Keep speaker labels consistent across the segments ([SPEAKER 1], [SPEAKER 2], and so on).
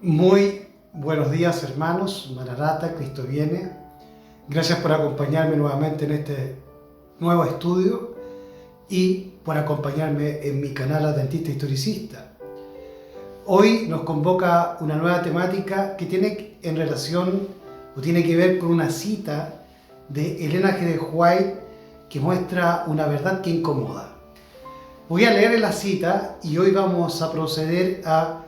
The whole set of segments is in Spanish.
[SPEAKER 1] Muy buenos días, hermanos. Maranata, Cristo viene. Gracias por acompañarme nuevamente en este nuevo estudio y por acompañarme en mi canal Adventista Historicista. Hoy nos convoca una nueva temática que tiene en relación o tiene que ver con una cita de Elena G. de White que muestra una verdad que incomoda. Voy a leer la cita y hoy vamos a proceder a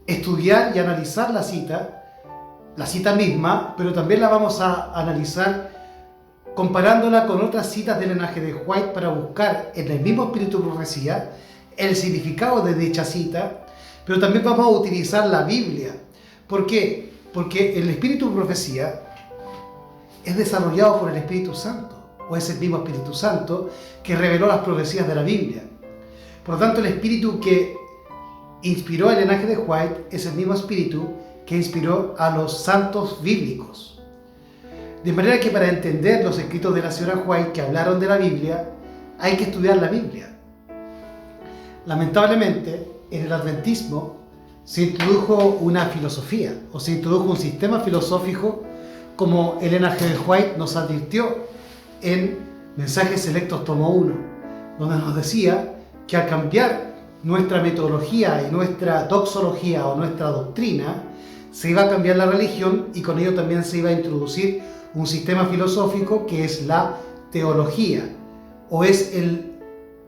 [SPEAKER 1] estudiar y analizar la cita misma, pero también la vamos a analizar comparándola con otras citas del Elena G. de White para buscar en el mismo espíritu de profecía el significado de dicha cita, pero también vamos a utilizar la Biblia. ¿Por qué? Porque el espíritu de profecía es desarrollado por el Espíritu Santo, o es el mismo Espíritu Santo que reveló las profecías de la Biblia. Por lo tanto, el espíritu que inspiró a Elena G. de White es el mismo espíritu que inspiró a los santos bíblicos. De manera que para entender los escritos de la señora White que hablaron de la Biblia, hay que estudiar la Biblia. Lamentablemente, en el adventismo se introdujo una filosofía, o se introdujo un sistema filosófico, como Elena G. de White nos advirtió en Mensajes Selectos tomo 1, donde nos decía que al cambiar nuestra metodología y nuestra doxología o nuestra doctrina, se iba a cambiar la religión y con ello también se iba a introducir un sistema filosófico que es la teología, o es el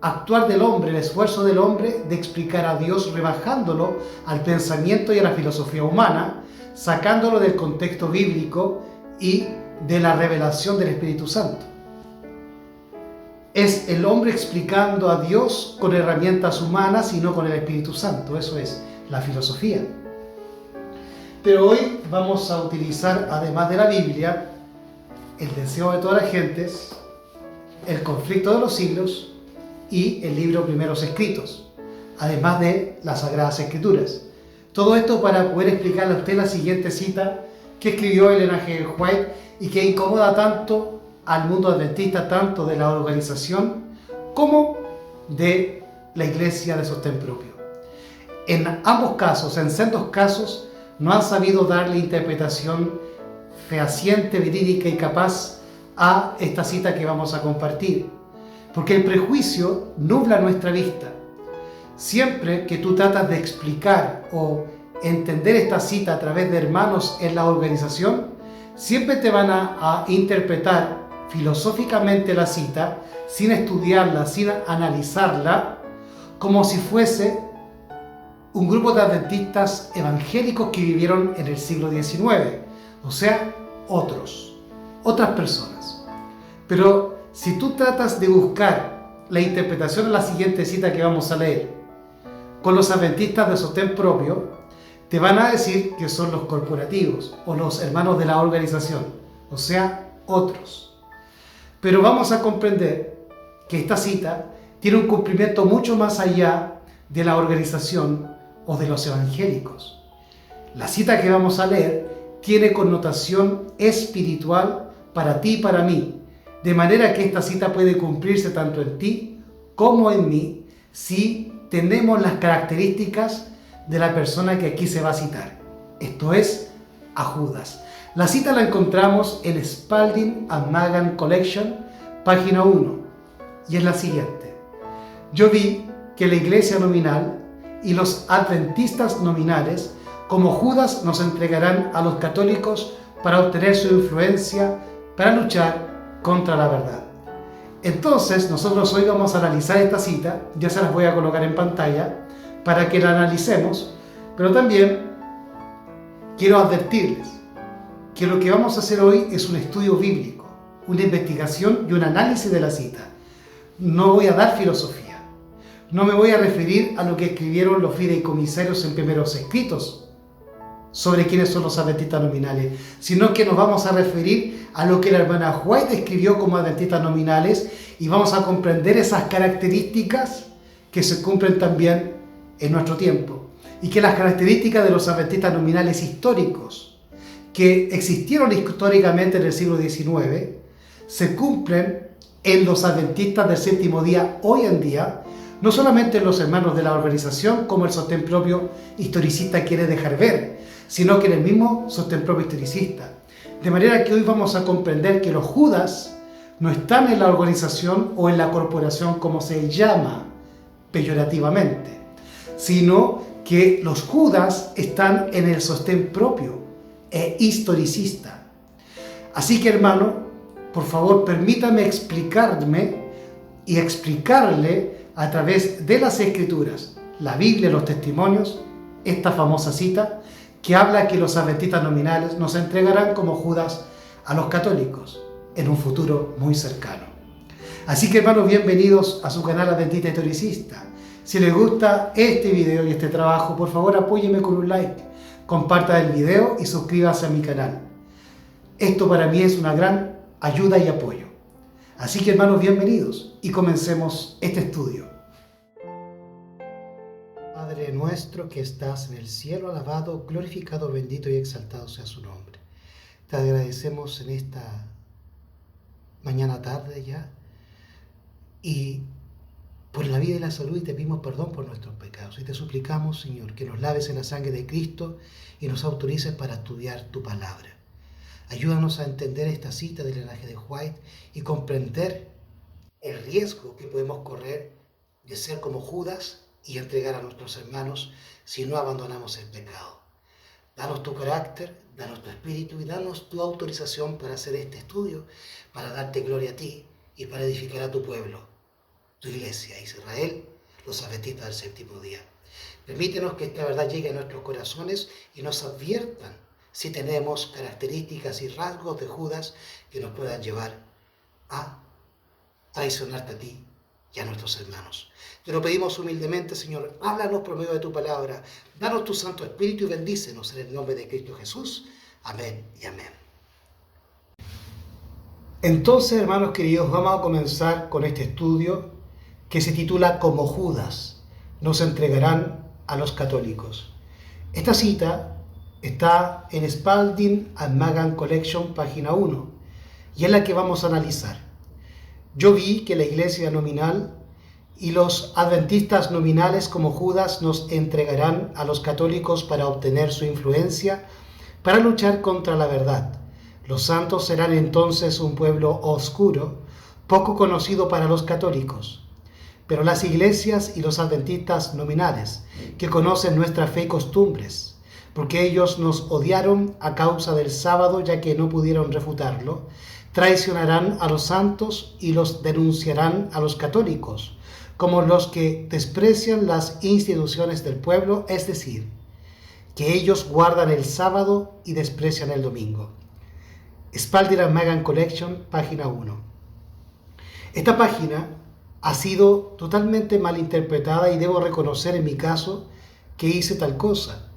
[SPEAKER 1] actuar del hombre, el esfuerzo del hombre de explicar a Dios rebajándolo al pensamiento y a la filosofía humana, sacándolo del contexto bíblico y de la revelación del Espíritu Santo. Es el hombre explicando a Dios con herramientas humanas y no con el Espíritu Santo. Eso es la filosofía. Pero hoy vamos a utilizar, además de la Biblia, el deseo de todas las gentes, el conflicto de los siglos y el libro Primeros Escritos, además de las Sagradas Escrituras. Todo esto para poder explicarle a usted la siguiente cita que escribió Elena G. de White y que incomoda tanto al mundo adventista, tanto de la organización como de la iglesia de sostén propio. En ambos casos, en sendos casos, no han sabido darle interpretación fehaciente, verídica y capaz a esta cita que vamos a compartir, porque el prejuicio nubla nuestra vista. Siempre que tú tratas de explicar o entender esta cita a través de hermanos en la organización, siempre te van a interpretar filosóficamente la cita, sin estudiarla, sin analizarla, como si fuese un grupo de adventistas evangélicos que vivieron en el siglo XIX, o sea, otras personas. Pero si tú tratas de buscar la interpretación de la siguiente cita que vamos a leer con los adventistas de sostén propio, te van a decir que son los corporativos o los hermanos de la organización, o sea, otros. Pero vamos a comprender que esta cita tiene un cumplimiento mucho más allá de la organización o de los evangélicos. La cita que vamos a leer tiene connotación espiritual para ti y para mí, de manera que esta cita puede cumplirse tanto en ti como en mí si tenemos las características de la persona que aquí se va a citar. Esto es, a Judas. La cita la encontramos en Spalding and Magan Collection, página 1, y es la siguiente. Yo vi que la iglesia nominal y los adventistas nominales, como Judas, nos entregarán a los católicos para obtener su influencia, para luchar contra la verdad. Entonces, nosotros hoy vamos a analizar esta cita, ya se las voy a colocar en pantalla, para que la analicemos, pero también quiero advertirles que lo que vamos a hacer hoy es un estudio bíblico, una investigación y un análisis de la cita. No voy a dar filosofía, no me voy a referir a lo que escribieron los fideicomisarios en Primeros Escritos sobre quiénes son los adventistas nominales, sino que nos vamos a referir a lo que la hermana White escribió como adventistas nominales y vamos a comprender esas características que se cumplen también en nuestro tiempo y que las características de los adventistas nominales históricos que existieron históricamente en el siglo XIX se cumplen en los adventistas del séptimo día hoy en día, no solamente en los hermanos de la organización, como el sostén propio historicista quiere dejar ver, sino que en el mismo sostén propio historicista. De manera que hoy vamos a comprender que los Judas no están en la organización o en la corporación como se llama peyorativamente, sino que los Judas están en el sostén propio e historicista. Así que, hermano, por favor, permítame explicarme y explicarle a través de las Escrituras, la Biblia, los testimonios, esta famosa cita que habla que los adventistas nominales nos entregarán como Judas a los católicos en un futuro muy cercano. Así que, hermanos, bienvenidos a su canal Adventista Historicista. Si les gusta este video y este trabajo, por favor apóyeme con un like, comparta el video y suscríbase a mi canal. Esto para mí es una gran ayuda y apoyo. Así que, hermanos, bienvenidos y comencemos este estudio. Padre nuestro que estás en el cielo, alabado, glorificado, bendito y exaltado sea su nombre. Te agradecemos en esta mañana tarde ya y por la vida y la salud, y te pedimos perdón por nuestros pecados. Y te suplicamos, Señor, que nos laves en la sangre de Cristo y nos autorices para estudiar tu palabra. Ayúdanos a entender esta cita del linaje de White y comprender el riesgo que podemos correr de ser como Judas y entregar a nuestros hermanos si no abandonamos el pecado. Danos tu carácter, danos tu espíritu y danos tu autorización para hacer este estudio, para darte gloria a ti y para edificar a tu pueblo, tu iglesia, Israel, los adventistas del séptimo día. Permítenos que esta verdad llegue a nuestros corazones y nos adviertan si tenemos características y rasgos de Judas que nos puedan llevar a traicionarte a ti y a nuestros hermanos. Te lo pedimos humildemente, Señor, háblanos por medio de tu palabra, danos tu Santo Espíritu y bendícenos en el nombre de Cristo Jesús. Amén y amén. Entonces, hermanos queridos, vamos a comenzar con este estudio que se titula Como Judas nos entregarán a los católicos. Esta cita está en Spalding and Magan Collection, página 1, y es la que vamos a analizar. Yo vi que la iglesia nominal y los adventistas nominales como Judas nos entregarán a los católicos para obtener su influencia, para luchar contra la verdad. Los santos serán entonces un pueblo oscuro, poco conocido para los católicos. Pero las iglesias y los adventistas nominales, que conocen nuestra fe y costumbres, porque ellos nos odiaron a causa del sábado, ya que no pudieron refutarlo, traicionarán a los santos y los denunciarán a los católicos, como los que desprecian las instituciones del pueblo, es decir, que ellos guardan el sábado y desprecian el domingo. Spalding and Magan Collection, página 1. Esta página ha sido totalmente malinterpretada y debo reconocer en mi caso que hice tal cosa.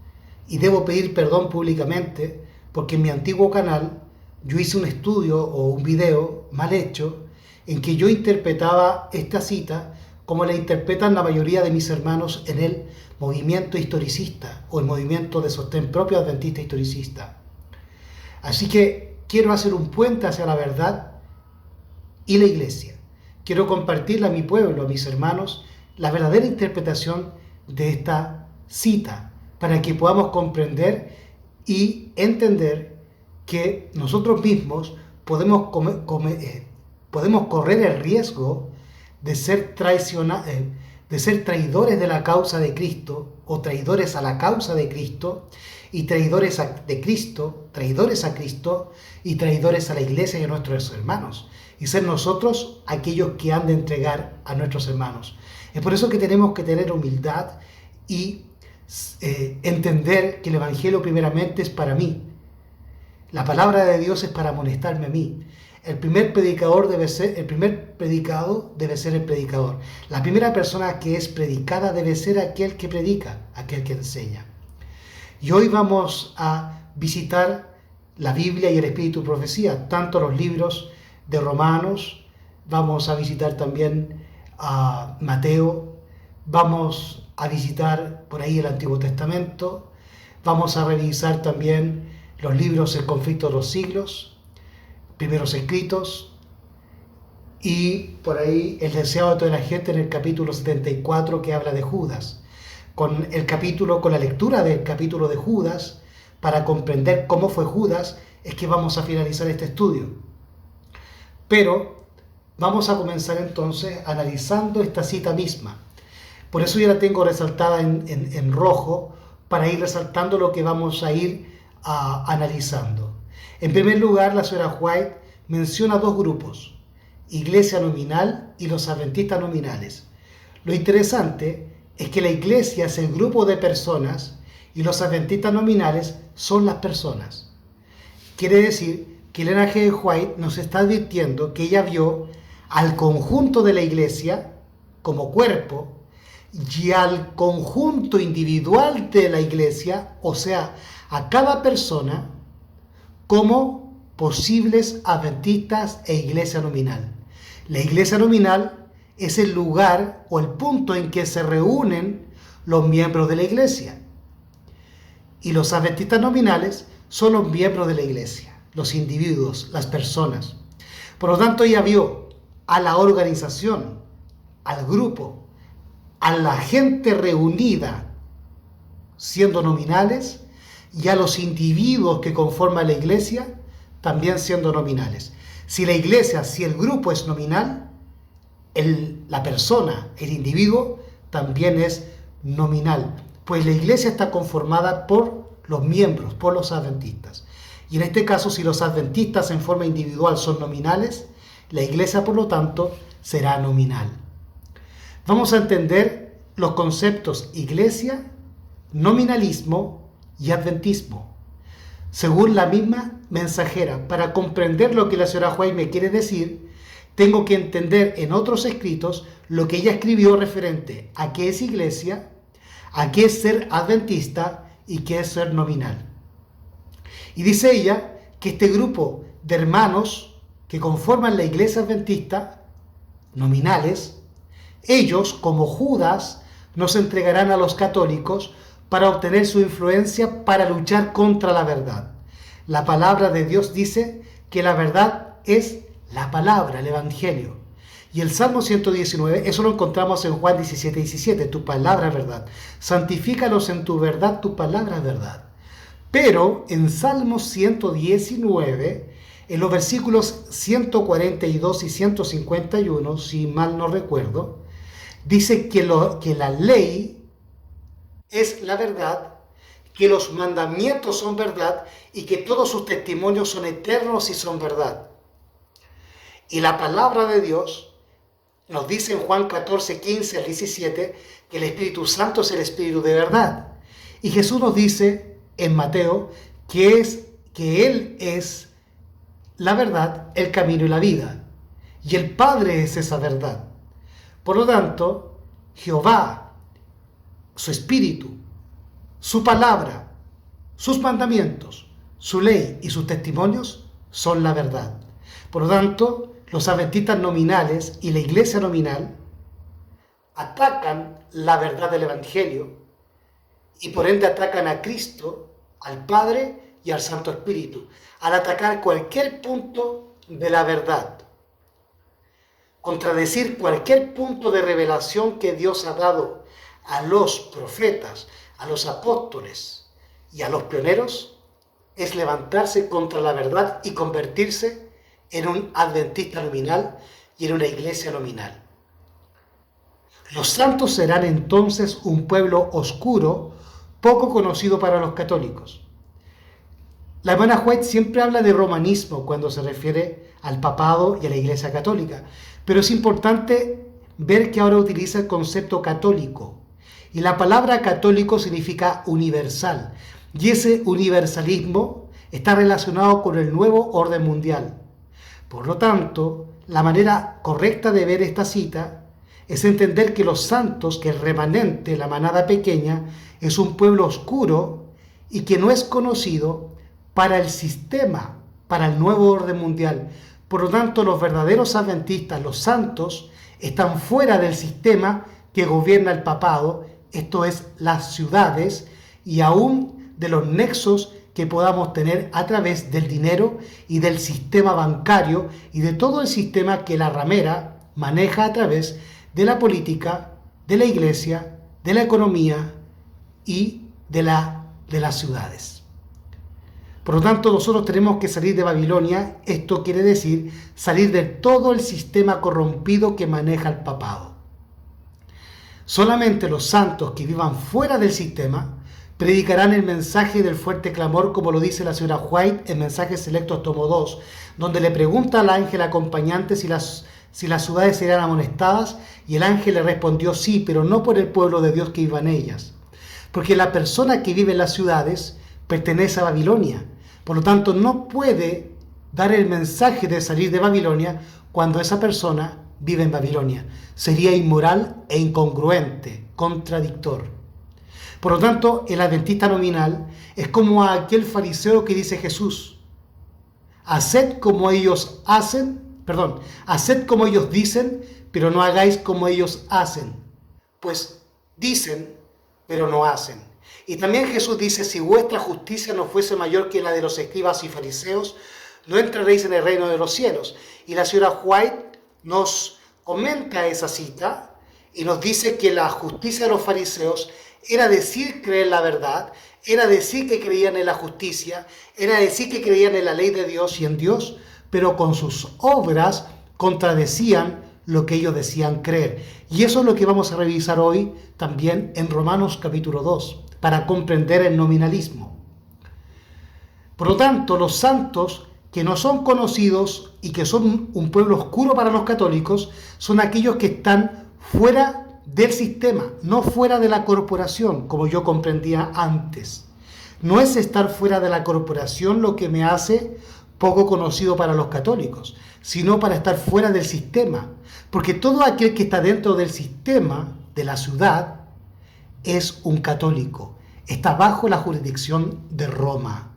[SPEAKER 1] Y debo pedir perdón públicamente porque en mi antiguo canal yo hice un estudio o un video mal hecho en que yo interpretaba esta cita como la interpretan la mayoría de mis hermanos en el movimiento historicista o el movimiento de sostén propio adventista historicista. Así que quiero hacer un puente hacia la verdad y la iglesia. Quiero compartirle a mi pueblo, a mis hermanos, la verdadera interpretación de esta cita para que podamos comprender y entender que nosotros mismos podemos correr el riesgo de ser traidores de la causa de Cristo o traidores a la causa de Cristo y traidores a Cristo y traidores a la iglesia y a nuestros hermanos y ser nosotros aquellos que han de entregar a nuestros hermanos. Es por eso que tenemos que tener humildad y entender que el Evangelio primeramente es para mí. La palabra de Dios es para amonestarme a mí. El primer predicado debe ser el predicador. La primera persona que es predicada debe ser aquel que predica, aquel que enseña. Y hoy vamos a visitar la Biblia y el Espíritu de Profecía, tanto los libros de Romanos, vamos a visitar también a Mateo, vamos a visitar por ahí el Antiguo Testamento, vamos a revisar también los libros El conflicto de los siglos, primeros escritos, y por ahí el deseado de toda la gente en el capítulo 74 que habla de Judas. Con la lectura del capítulo de Judas, para comprender cómo fue Judas, es que vamos a finalizar este estudio. Pero vamos a comenzar entonces analizando esta cita misma. Por eso yo la tengo resaltada en rojo, para ir resaltando lo que vamos a ir analizando. En primer lugar, la señora White menciona dos grupos: iglesia nominal y los adventistas nominales. Lo interesante es que la iglesia es el grupo de personas y los adventistas nominales son las personas. Quiere decir que Elena G. White nos está advirtiendo que ella vio al conjunto de la iglesia como cuerpo y al conjunto individual de la iglesia, o sea, a cada persona, como posibles adventistas e iglesia nominal. La iglesia nominal es el lugar o el punto en que se reúnen los miembros de la iglesia. Y los adventistas nominales son los miembros de la iglesia, los individuos, las personas. Por lo tanto, ella vio a la organización, al grupo, a la gente reunida siendo nominales y a los individuos que conforman la iglesia también siendo nominales. Si la iglesia, si el grupo es nominal, la persona, el individuo, también es nominal. Pues la iglesia está conformada por los miembros, por los adventistas. Y en este caso, si los adventistas en forma individual son nominales, la iglesia, por lo tanto, será nominal. Vamos a entender los conceptos iglesia, nominalismo y adventismo. Según la misma mensajera, para comprender lo que la señora White me quiere decir, tengo que entender en otros escritos lo que ella escribió referente a qué es iglesia, a qué es ser adventista y qué es ser nominal. Y dice ella que este grupo de hermanos que conforman la iglesia adventista, nominales, ellos, como Judas, nos entregarán a los católicos para obtener su influencia para luchar contra la verdad. La palabra de Dios dice que la verdad es la palabra, el Evangelio. Y el Salmo 119, eso lo encontramos en Juan 17:17, tu palabra es verdad. Santifícalos en tu verdad, tu palabra es verdad. Pero en Salmo 119, en los versículos 142 y 151, si mal no recuerdo, dice que la ley es la verdad, que los mandamientos son verdad y que todos sus testimonios son eternos y son verdad. Y la palabra de Dios nos dice en Juan 14, 15 al 17 que el Espíritu Santo es el Espíritu de verdad. Y Jesús nos dice en Mateo que Él es la verdad, el camino y la vida. Y el Padre es esa verdad. Por lo tanto, Jehová, su Espíritu, su palabra, sus mandamientos, su ley y sus testimonios son la verdad. Por lo tanto, los adventistas nominales y la iglesia nominal atacan la verdad del Evangelio y por ende atacan a Cristo, al Padre y al Santo Espíritu, al atacar cualquier punto de la verdad, contradecir cualquier punto de revelación que Dios ha dado a los profetas, a los apóstoles y a los pioneros, es levantarse contra la verdad y convertirse en un adventista nominal y en una iglesia nominal. Los santos serán entonces un pueblo oscuro, poco conocido para los católicos. La hermana White siempre habla de romanismo cuando se refiere al papado y a la iglesia católica, pero es importante ver que ahora utiliza el concepto católico. Y la palabra católico significa universal, y ese universalismo está relacionado con el nuevo orden mundial. Por lo tanto, la manera correcta de ver esta cita es entender que los santos, que el remanente, la manada pequeña, es un pueblo oscuro y que no es conocido para el sistema, para el nuevo orden mundial. Por lo tanto, los verdaderos adventistas, los santos, están fuera del sistema que gobierna el papado, esto es, las ciudades, y aún de los nexos que podamos tener a través del dinero y del sistema bancario y de todo el sistema que la ramera maneja a través de la política, de la iglesia, de la economía y de las ciudades. Por lo tanto, nosotros tenemos que salir de Babilonia. Esto quiere decir salir de todo el sistema corrompido que maneja el papado. Solamente los santos que vivan fuera del sistema predicarán el mensaje del fuerte clamor, como lo dice la señora White en Mensajes Selectos tomo 2, donde le pregunta al ángel acompañante si las ciudades serían amonestadas, y el ángel le respondió sí, pero no por el pueblo de Dios que viva en ellas, porque la persona que vive en las ciudades pertenece a Babilonia. Por lo tanto, no puede dar el mensaje de salir de Babilonia cuando esa persona vive en Babilonia. Sería inmoral e incongruente, contradictor. Por lo tanto, el adventista nominal es como aquel fariseo que dice Jesús: haced como ellos dicen, pero no hagáis como ellos hacen. Pues dicen, pero no hacen. Y también Jesús dice: si vuestra justicia no fuese mayor que la de los escribas y fariseos, no entraréis en el reino de los cielos. Y la señora White nos comenta esa cita y nos dice que la justicia de los fariseos era decir creer la verdad, era decir que creían en la justicia, era decir que creían en la ley de Dios y en Dios, pero con sus obras contradecían lo que ellos decían creer. Y eso es lo que vamos a revisar hoy también en Romanos capítulo 2, para comprender el nominalismo. Por lo tanto, los santos que no son conocidos y que son un pueblo oscuro para los católicos son aquellos que están fuera del sistema, no fuera de la corporación, como yo comprendía antes. No es estar fuera de la corporación lo que me hace poco conocido para los católicos, sino para estar fuera del sistema. Porque todo aquel que está dentro del sistema de la ciudad es un católico, está bajo la jurisdicción de Roma.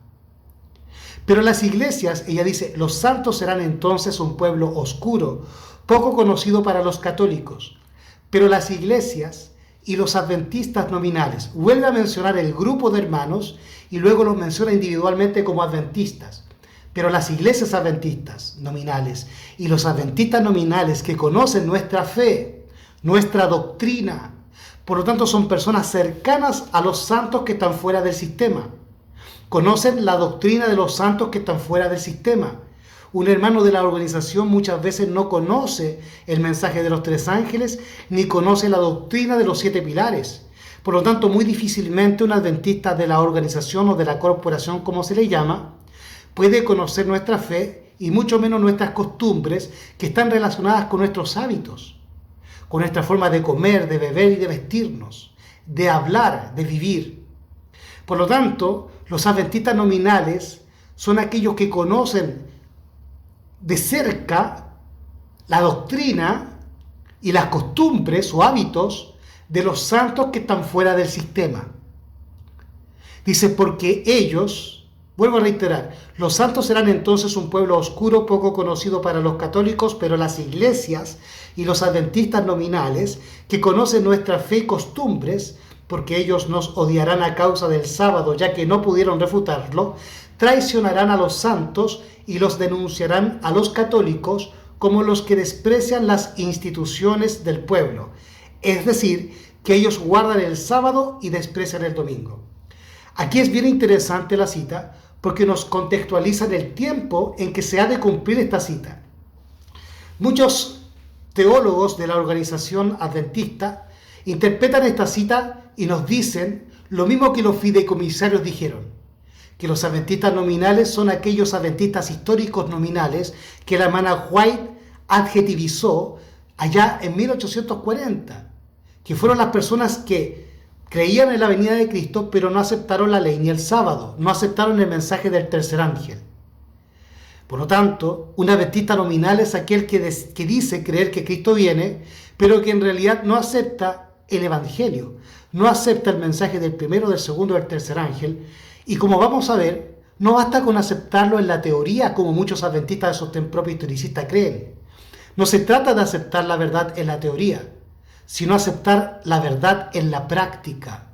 [SPEAKER 1] Pero las iglesias, ella dice, los santos serán entonces un pueblo oscuro, poco conocido para los católicos. Pero las iglesias y los adventistas nominales, vuelve a mencionar el grupo de hermanos y luego los menciona individualmente como adventistas. Pero las iglesias adventistas nominales y los adventistas nominales que conocen nuestra fe, nuestra doctrina, por lo tanto son personas cercanas a los santos que están fuera del sistema. Conocen la doctrina de los santos que están fuera del sistema. Un hermano de la organización muchas veces no conoce el mensaje de los tres ángeles ni conoce la doctrina de los 7 pilares. Por lo tanto, muy difícilmente un adventista de la organización o de la corporación, como se le llama, puede conocer nuestra fe y mucho menos nuestras costumbres que están relacionadas con nuestros hábitos, con nuestra forma de comer, de beber y de vestirnos, de hablar, de vivir. Por lo tanto, los adventistas nominales son aquellos que conocen de cerca la doctrina y las costumbres o hábitos de los santos que están fuera del sistema. Dice, porque ellos, vuelvo a reiterar, los santos serán entonces un pueblo oscuro, poco conocido para los católicos, pero las iglesias y los adventistas nominales, que conocen nuestra fe y costumbres, porque ellos nos odiarán a causa del sábado, ya que no pudieron refutarlo, traicionarán a los santos y los denunciarán a los católicos como los que desprecian las instituciones del pueblo. Es decir, que ellos guardan el sábado y desprecian el domingo. Aquí es bien interesante la cita porque nos contextualiza el tiempo en que se ha de cumplir esta cita. Muchos teólogos de la organización adventista interpretan esta cita y nos dicen lo mismo que los fideicomisarios dijeron, que los adventistas nominales son aquellos adventistas históricos nominales que la hermana White adjetivizó allá en 1840, que fueron las personas que creían en la venida de Cristo, pero no aceptaron la ley ni el sábado, no aceptaron el mensaje del tercer ángel. Por lo tanto, un adventista nominal es aquel que dice creer que Cristo viene, pero que en realidad no acepta el evangelio, no acepta el mensaje del primero, del segundo, del tercer ángel. Y como vamos a ver, no basta con aceptarlo en la teoría, como muchos adventistas de sostén propio historicista creen. No se trata de aceptar la verdad en la teoría, sino aceptar la verdad en la práctica.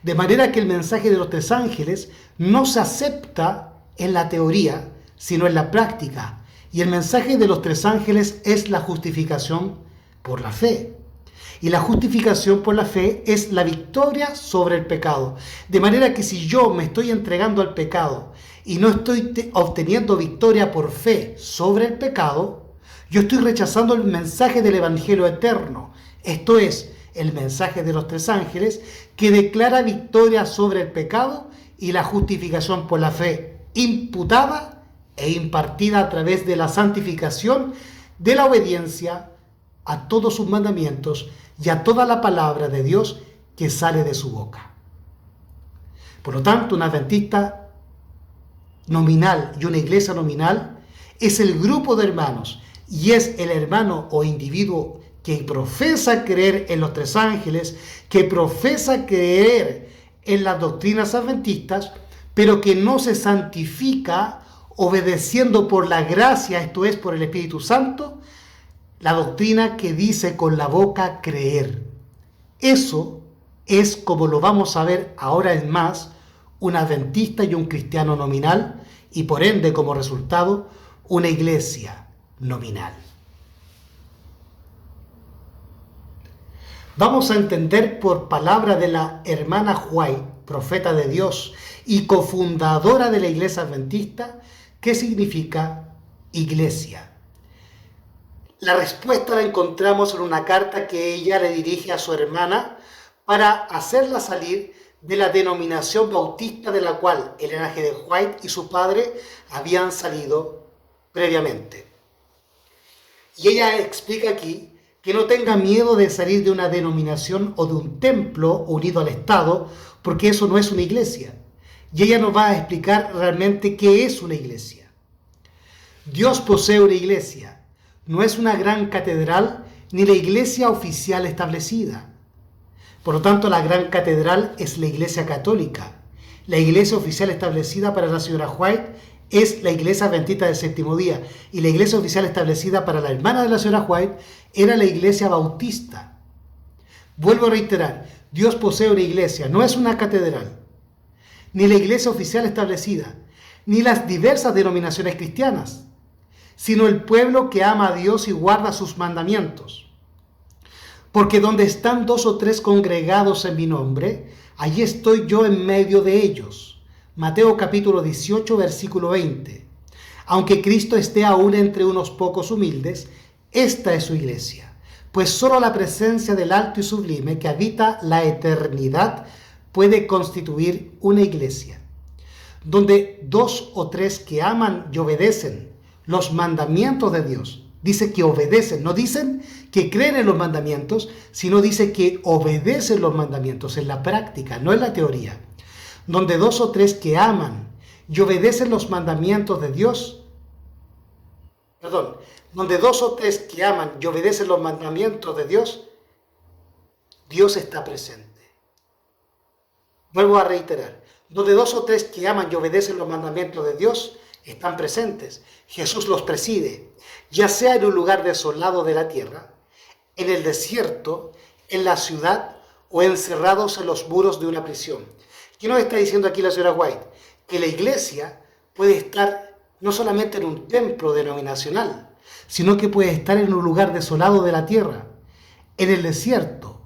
[SPEAKER 1] De manera que el mensaje de los tres ángeles no se acepta en la teoría, sino en la práctica. Y el mensaje de los tres ángeles es la justificación por la fe. Y la justificación por la fe es la victoria sobre el pecado. De manera que si yo me estoy entregando al pecado y no estoy obteniendo victoria por fe sobre el pecado, yo estoy rechazando el mensaje del Evangelio eterno. Esto es, el mensaje de los tres ángeles que declara victoria sobre el pecado y la justificación por la fe, imputada e impartida a través de la santificación, de la obediencia a todos sus mandamientos y a toda la palabra de Dios que sale de su boca. Por lo tanto, un adventista nominal y una iglesia nominal es el grupo de hermanos y es el hermano o individuo que profesa creer en los tres ángeles, que profesa creer en las doctrinas adventistas, pero que no se santifica obedeciendo por la gracia, esto es, por el Espíritu Santo, la doctrina que dice con la boca creer. Eso es, como lo vamos a ver ahora en más, un adventista y un cristiano nominal, y por ende, como resultado, una iglesia nominal. Vamos a entender por palabra de la hermana White, profeta de Dios y cofundadora de la iglesia adventista, qué significa iglesia. La respuesta la encontramos en una carta que ella le dirige a su hermana para hacerla salir de la denominación bautista de la cual el linaje de White y su padre habían salido previamente. Y ella explica aquí que no tenga miedo de salir de una denominación o de un templo unido al Estado, porque eso no es una iglesia. Y ella nos va a explicar realmente qué es una iglesia. Dios posee una iglesia. No es una gran catedral ni la iglesia oficial establecida. Por lo tanto, la gran catedral es la iglesia católica. La iglesia oficial establecida para la señora White es la iglesia adventista del séptimo día. Y la iglesia oficial establecida para la hermana de la señora White era la iglesia bautista. Vuelvo a reiterar, Dios posee una iglesia, no es una catedral, ni la iglesia oficial establecida, ni las diversas denominaciones cristianas, sino el pueblo que ama a Dios y guarda sus mandamientos. Porque donde están dos o tres congregados en mi nombre, allí estoy yo en medio de ellos. Mateo capítulo 18, versículo 20. Aunque Cristo esté aún entre unos pocos humildes, esta es su iglesia, pues solo la presencia del alto y sublime que habita la eternidad puede constituir una iglesia, donde dos o tres que aman y obedecen los mandamientos de Dios. Dice que obedecen, no dicen que creen en los mandamientos, sino dice que obedecen los mandamientos en la práctica, no en la teoría. Donde dos o tres que aman y obedecen los mandamientos de Dios, donde dos o tres que aman y obedecen los mandamientos de Dios, Dios está presente. Vuelvo a reiterar, donde dos o tres que aman y obedecen los mandamientos de Dios están presentes. Jesús los preside, ya sea en un lugar desolado de la tierra, en el desierto, en la ciudad o encerrados en los muros de una prisión. ¿Qué nos está diciendo aquí la señora White? Que la iglesia puede estar no solamente en un templo denominacional, sino que puede estar en un lugar desolado de la tierra, en el desierto,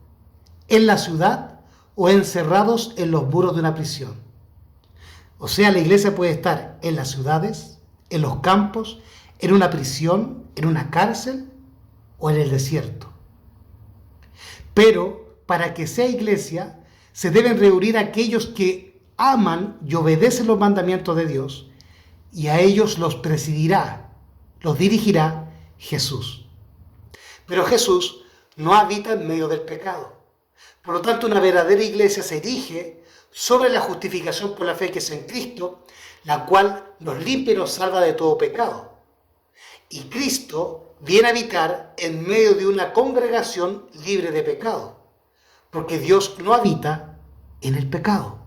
[SPEAKER 1] en la ciudad o encerrados en los muros de una prisión. O sea, la iglesia puede estar en las ciudades, en los campos, en una prisión, en una cárcel o en el desierto. Pero para que sea iglesia, se deben reunir aquellos que aman y obedecen los mandamientos de Dios, y a ellos los presidirá, los dirigirá Jesús. Pero Jesús no habita en medio del pecado. Por lo tanto, una verdadera iglesia se erige sobre la justificación por la fe que es en Cristo, la cual nos limpia y nos salva de todo pecado. Y Cristo viene a habitar en medio de una congregación libre de pecado, porque Dios no habita en el pecado,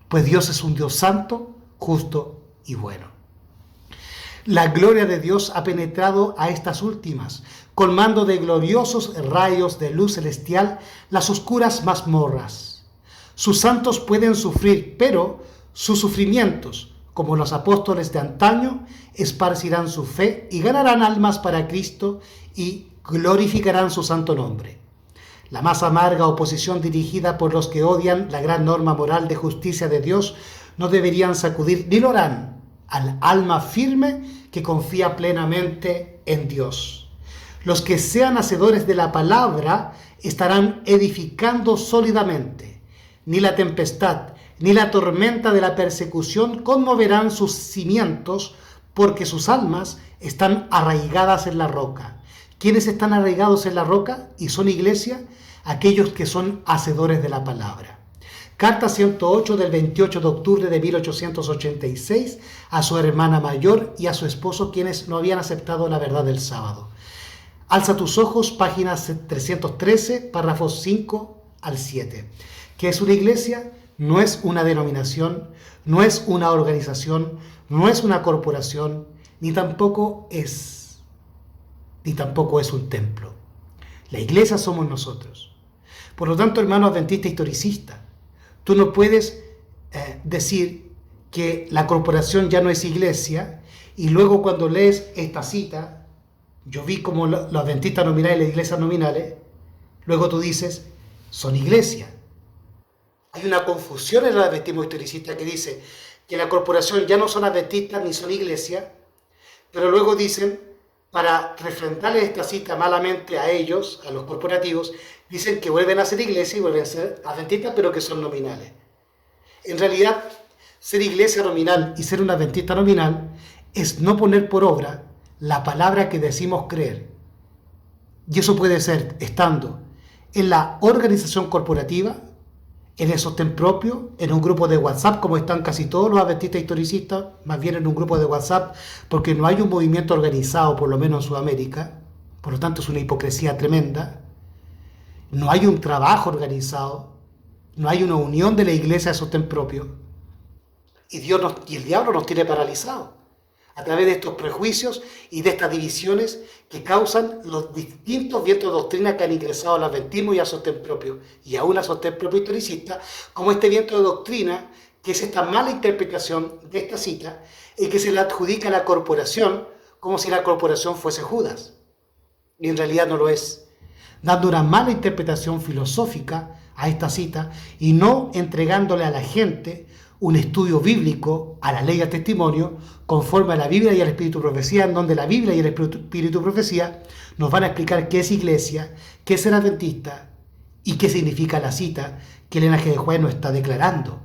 [SPEAKER 1] pues Dios es un Dios santo, justo y bueno. La gloria de Dios ha penetrado a estas últimas, colmando de gloriosos rayos de luz celestial las oscuras mazmorras. Sus santos pueden sufrir, pero sus sufrimientos, como los apóstoles de antaño, esparcirán su fe y ganarán almas para Cristo y glorificarán su santo nombre. La más amarga oposición dirigida por los que odian la gran norma moral de justicia de Dios no deberían sacudir ni lo harán al alma firme que confía plenamente en Dios. Los que sean hacedores de la palabra estarán edificando sólidamente. Ni la tempestad ni la tormenta de la persecución conmoverán sus cimientos, porque sus almas están arraigadas en la roca. ¿Quiénes están arraigados en la roca y son iglesia? Aquellos que son hacedores de la palabra. Carta 108 del 28 de octubre de 1886 a su hermana mayor y a su esposo, quienes no habían aceptado la verdad del sábado. Alza tus ojos, página 313, párrafos 5 al 7. ¿Qué es una iglesia? No es una denominación, no es una organización, no es una corporación, ni tampoco es un templo. La iglesia somos nosotros. Por lo tanto, hermano adventista historicista, tú no puedes decir que la corporación ya no es iglesia y luego cuando lees esta cita, yo vi como los adventistas nominales y las iglesias nominales, luego tú dices, son iglesia. Hay una confusión en el adventismo historicista que dice que la corporación ya no son adventistas ni son iglesia, pero luego dicen, para refrendarles esta cita malamente a ellos, a los corporativos, dicen que vuelven a ser iglesia y vuelven a ser adventistas, pero que son nominales. En realidad, ser iglesia nominal y ser un adventista nominal es no poner por obra la palabra que decimos creer. Y eso puede ser estando en la organización corporativa, en el sostén propio, en un grupo de WhatsApp, como están casi todos los adventistas historicistas, más bien en un grupo de WhatsApp, porque no hay un movimiento organizado, por lo menos en Sudamérica, por lo tanto es una hipocresía tremenda. No hay un trabajo organizado, no hay una unión de la iglesia de sostén propio, y el diablo nos tiene paralizados a través de estos prejuicios y de estas divisiones que causan los distintos vientos de doctrina que han ingresado al adventismo y al sostén propio, y aún al sostén propio historicista, como este viento de doctrina, que es esta mala interpretación de esta cita, y que se le adjudica a la corporación como si la corporación fuese Judas, y en realidad no lo es, dando una mala interpretación filosófica a esta cita y no entregándole a la gente un estudio bíblico a la ley y al testimonio conforme a la Biblia y al Espíritu Profecía, en donde la Biblia y el Espíritu Profecía nos van a explicar qué es iglesia, qué es ser adventista y qué significa la cita que el linaje de White nos está declarando.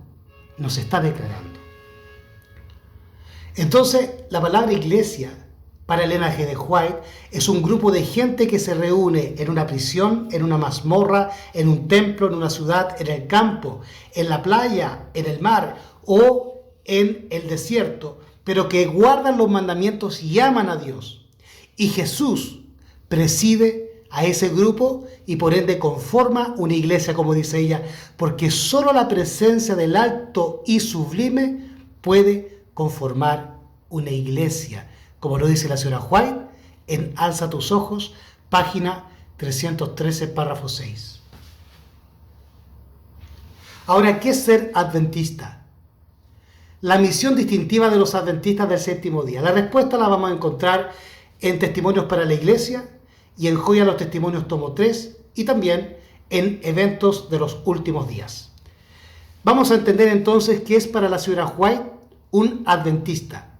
[SPEAKER 1] Entonces, la palabra iglesia para el linaje de White es un grupo de gente que se reúne en una prisión, en una mazmorra, en un templo, en una ciudad, en el campo, en la playa, en el mar o en el desierto, pero que guardan los mandamientos y aman a Dios. Y Jesús preside a ese grupo y por ende conforma una iglesia, como dice ella, porque solo la presencia del alto y sublime puede conformar una iglesia, como lo dice la señora White en Alza tus ojos, página 313, párrafo 6. Ahora, ¿qué es ser adventista? La misión distintiva de los adventistas del séptimo día. La respuesta la vamos a encontrar en Testimonios para la Iglesia y en Joya los Testimonios tomo 3 y también en Eventos de los Últimos Días. Vamos a entender entonces qué es para la señora White un adventista.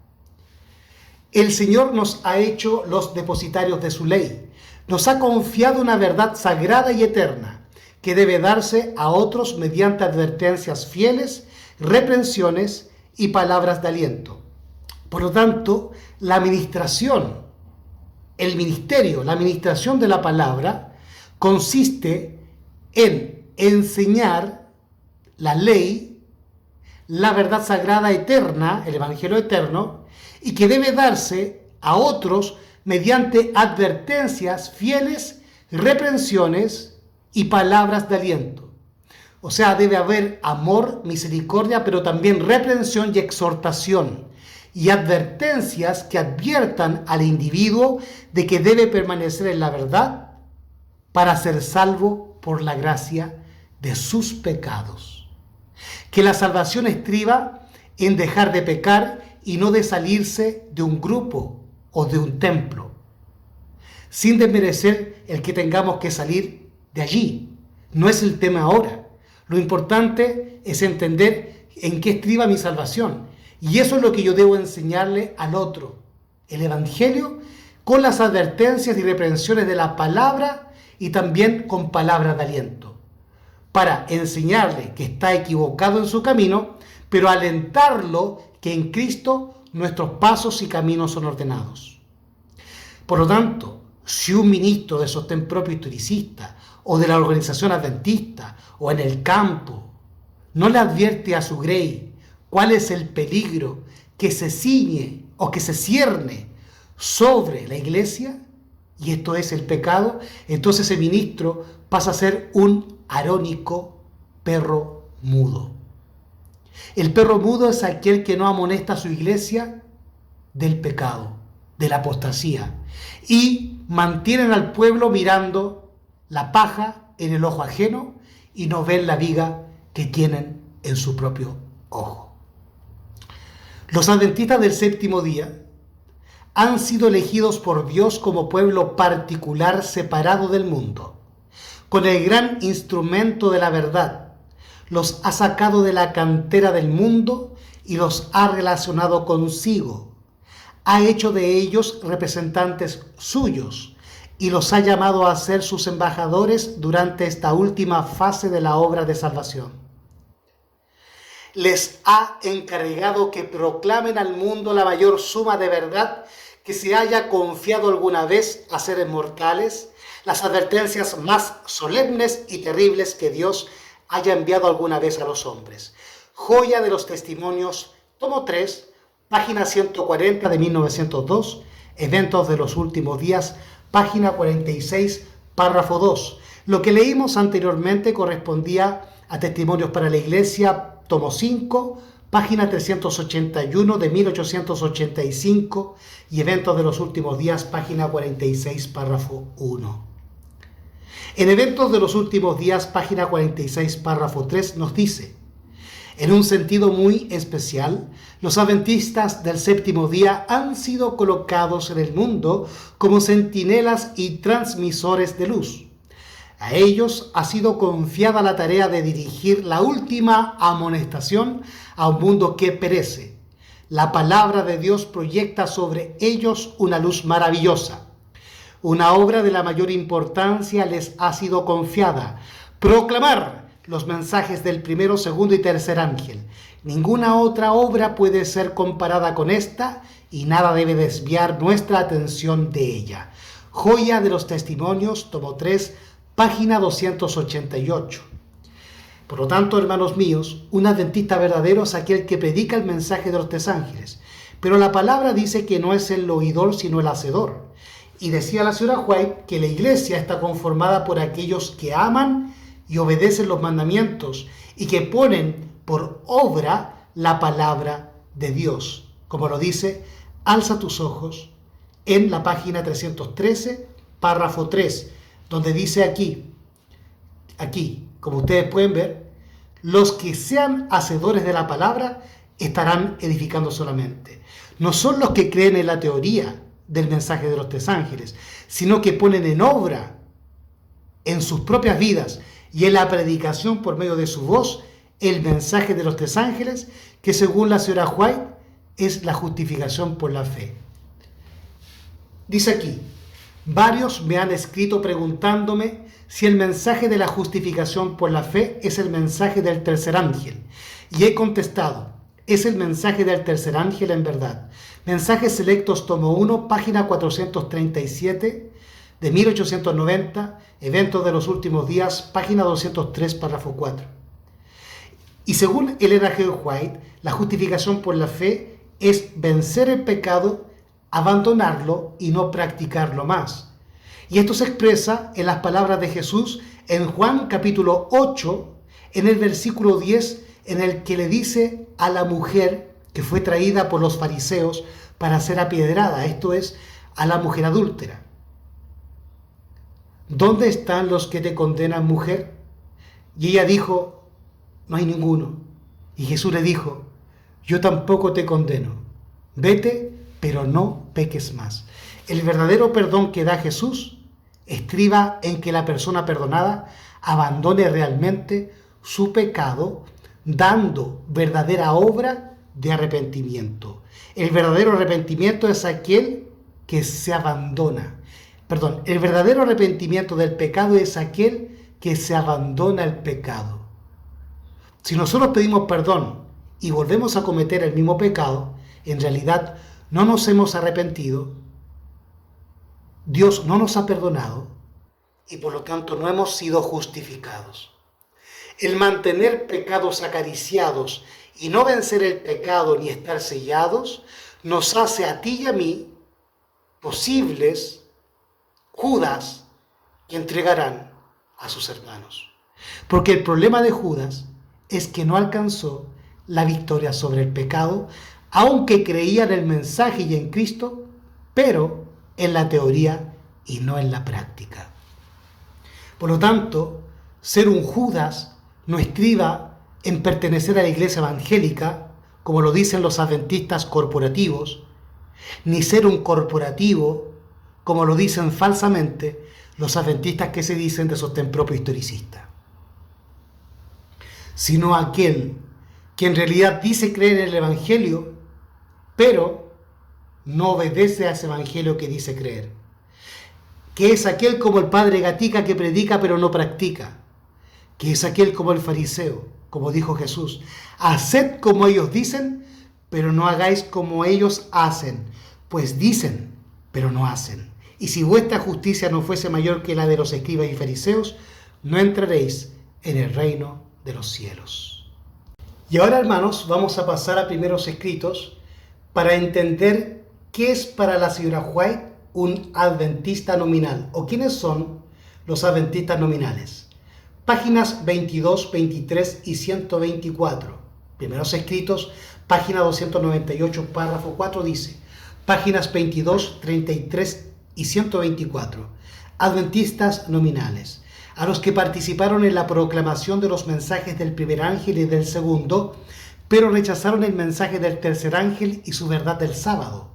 [SPEAKER 1] El Señor nos ha hecho los depositarios de su ley. Nos ha confiado una verdad sagrada y eterna que debe darse a otros mediante advertencias fieles, reprensiones y palabras de aliento. Por lo tanto, la administración de la palabra consiste en enseñar la ley, la verdad sagrada eterna, el evangelio eterno, y que debe darse a otros mediante advertencias fieles, reprensiones y palabras de aliento. O sea, debe haber amor, misericordia, pero también reprensión y exhortación, y advertencias que adviertan al individuo de que debe permanecer en la verdad para ser salvo por la gracia de sus pecados. que la salvación estriba en dejar de pecar y no de salirse de un grupo o de un templo, sin desmerecer el que tengamos que salir de allí. No es el tema ahora. Lo importante es entender en qué estriba mi salvación. Y eso es lo que yo debo enseñarle al otro. El Evangelio con las advertencias y reprensiones de la palabra y también con palabras de aliento. Para enseñarle que está equivocado en su camino, pero alentarlo que en Cristo nuestros pasos y caminos son ordenados. Por lo tanto, si un ministro de sostén propio historicista o de la organización adventista o en el campo no le advierte a su grey cuál es el peligro que se ciñe o que se cierne sobre la iglesia, y esto es el pecado, entonces ese ministro pasa a ser un arónico perro mudo. El perro mudo es aquel que no amonesta a su iglesia del pecado, de la apostasía, y mantienen al pueblo mirando la paja en el ojo ajeno y no ven la viga que tienen en su propio ojo. Los adventistas del séptimo día han sido elegidos por Dios como pueblo particular separado del mundo. Con el gran instrumento de la verdad, los ha sacado de la cantera del mundo y los ha relacionado consigo. Ha hecho de ellos representantes suyos y los ha llamado a ser sus embajadores durante esta última fase de la obra de salvación. Les ha encargado que proclamen al mundo la mayor suma de verdad que se haya confiado alguna vez a seres mortales, las advertencias más solemnes y terribles que Dios haya enviado alguna vez a los hombres. Joya de los Testimonios, tomo 3, página 140 de 1902, Eventos de los Últimos Días, página 46, párrafo 2. Lo que leímos anteriormente correspondía a Testimonios para la Iglesia, tomo 5, página 381 de 1885 y Eventos de los Últimos Días, página 46, párrafo 1. En Eventos de los Últimos Días, página 46, párrafo 3, nos dice: en un sentido muy especial, los adventistas del séptimo día han sido colocados en el mundo como centinelas y transmisores de luz. A ellos ha sido confiada la tarea de dirigir la última amonestación a un mundo que perece. La palabra de Dios proyecta sobre ellos una luz maravillosa. Una obra de la mayor importancia les ha sido confiada: proclamar los mensajes del primero, segundo y tercer ángel. Ninguna otra obra puede ser comparada con esta y nada debe desviar nuestra atención de ella. Joya de los Testimonios, tomo 3, página 288. Por lo tanto, hermanos míos, un adventista verdadero es aquel que predica el mensaje de los tres ángeles. Pero la palabra dice que no es el oidor, sino el hacedor. Y decía la señora White que la iglesia está conformada por aquellos que aman y obedecen los mandamientos y que ponen por obra la palabra de Dios. Como lo dice, alza tus ojos en la página 313, párrafo 3, donde dice aquí, como ustedes pueden ver, los que sean hacedores de la palabra estarán edificando solamente. No son los que creen en la teoría del mensaje de los tres ángeles, sino que ponen en obra en sus propias vidas y en la predicación por medio de su voz el mensaje de los tres ángeles, que según la señora White es la justificación por la fe. Dice aquí: varios me han escrito preguntándome si el mensaje de la justificación por la fe es el mensaje del tercer ángel. Y he contestado: es el mensaje del tercer ángel en verdad. Mensajes Selectos, tomo 1, página 437 de 1890, Eventos de los Últimos Días, página 203, párrafo 4. Y según Elena G. White, la justificación por la fe es vencer el pecado, abandonarlo y no practicarlo más. Y esto se expresa en las palabras de Jesús en Juan capítulo 8, en el versículo 10, en el que le dice a la mujer que fue traída por los fariseos para ser apiedrada, esto es, a la mujer adúltera: ¿dónde están los que te condenan, mujer? Y ella dijo: no hay ninguno. Y Jesús le dijo, yo tampoco te condeno. Vete, pero no peques más. El verdadero perdón que da Jesús estriba en que la persona perdonada abandone realmente su pecado, dando verdadera obra de arrepentimiento. El verdadero arrepentimiento es aquel que se abandona. El verdadero arrepentimiento del pecado es aquel que se abandona el pecado. Si nosotros pedimos perdón y volvemos a cometer el mismo pecado, en realidad no nos hemos arrepentido, Dios no nos ha perdonado y por lo tanto no hemos sido justificados. El mantener pecados acariciados y no vencer el pecado ni estar sellados nos hace a ti y a mí posibles Judas que entregarán a sus hermanos. Porque el problema de Judas es que no alcanzó la victoria sobre el pecado, aunque creía en el mensaje y en Cristo, pero en la teoría y no en la práctica. Por lo tanto, ser un Judas no estriba en pertenecer a la iglesia evangélica, como lo dicen los adventistas corporativos, ni ser un corporativo, como lo dicen falsamente los adventistas que se dicen de sostén propio historicista, sino aquel que en realidad dice creer en el evangelio, pero no obedece a ese evangelio que dice creer, que es aquel como el padre Gatica que predica pero no practica, que es aquel como el fariseo, como dijo Jesús, haced como ellos dicen, pero no hagáis como ellos hacen, pues dicen, pero no hacen. Y si vuestra justicia no fuese mayor que la de los escribas y fariseos, no entraréis en el reino de los cielos. Y ahora, hermanos, vamos a pasar a primeros escritos para entender qué es para la señora White un adventista nominal o quiénes son los adventistas nominales. Páginas 22, 23 y 124. Primeros escritos, página 298, párrafo 4 dice, páginas 22, 33 y 124. Adventistas nominales. A los que participaron en la proclamación de los mensajes del primer ángel y del segundo, pero rechazaron el mensaje del tercer ángel y su verdad del sábado.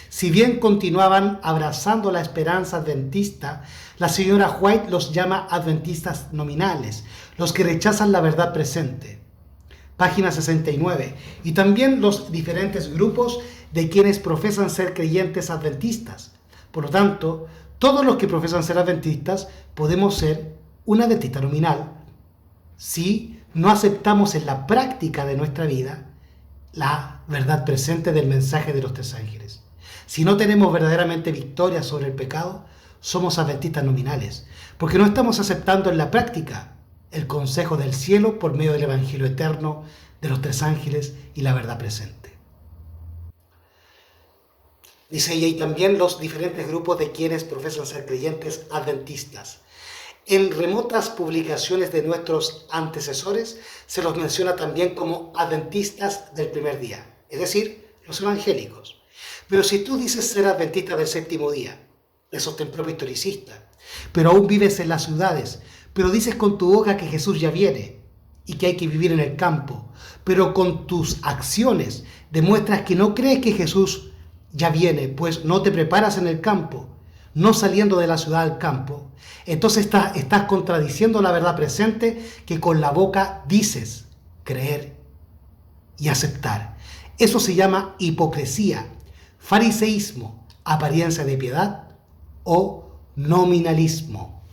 [SPEAKER 1] Si bien continuaban abrazando la esperanza adventista, la señora White los llama adventistas nominales, los que rechazan la verdad presente. Página 69. Y también los diferentes grupos de quienes profesan ser creyentes adventistas. Por lo tanto, todos los que profesan ser adventistas podemos ser un adventista nominal si no aceptamos en la práctica de nuestra vida la verdad presente del mensaje de los tres ángeles. Si no tenemos verdaderamente victoria sobre el pecado, somos adventistas nominales, porque no estamos aceptando en la práctica el consejo del cielo por medio del evangelio eterno de los tres ángeles y la verdad presente. Dice ella, y también los diferentes grupos de quienes profesan ser creyentes adventistas. En remotas publicaciones de nuestros antecesores se los menciona también como adventistas del primer día, es decir, los evangélicos. Pero si tú dices ser adventista del séptimo día, de sostén propio historicista, pero aún vives en las ciudades, pero dices con tu boca que Jesús ya viene y que hay que vivir en el campo, pero con tus acciones demuestras que no crees que Jesús ya viene, pues no te preparas en el campo, no saliendo de la ciudad al campo, entonces estás contradiciendo la verdad presente que con la boca dices creer y aceptar. Eso se llama hipocresía, fariseísmo, apariencia de piedad o nominalismo.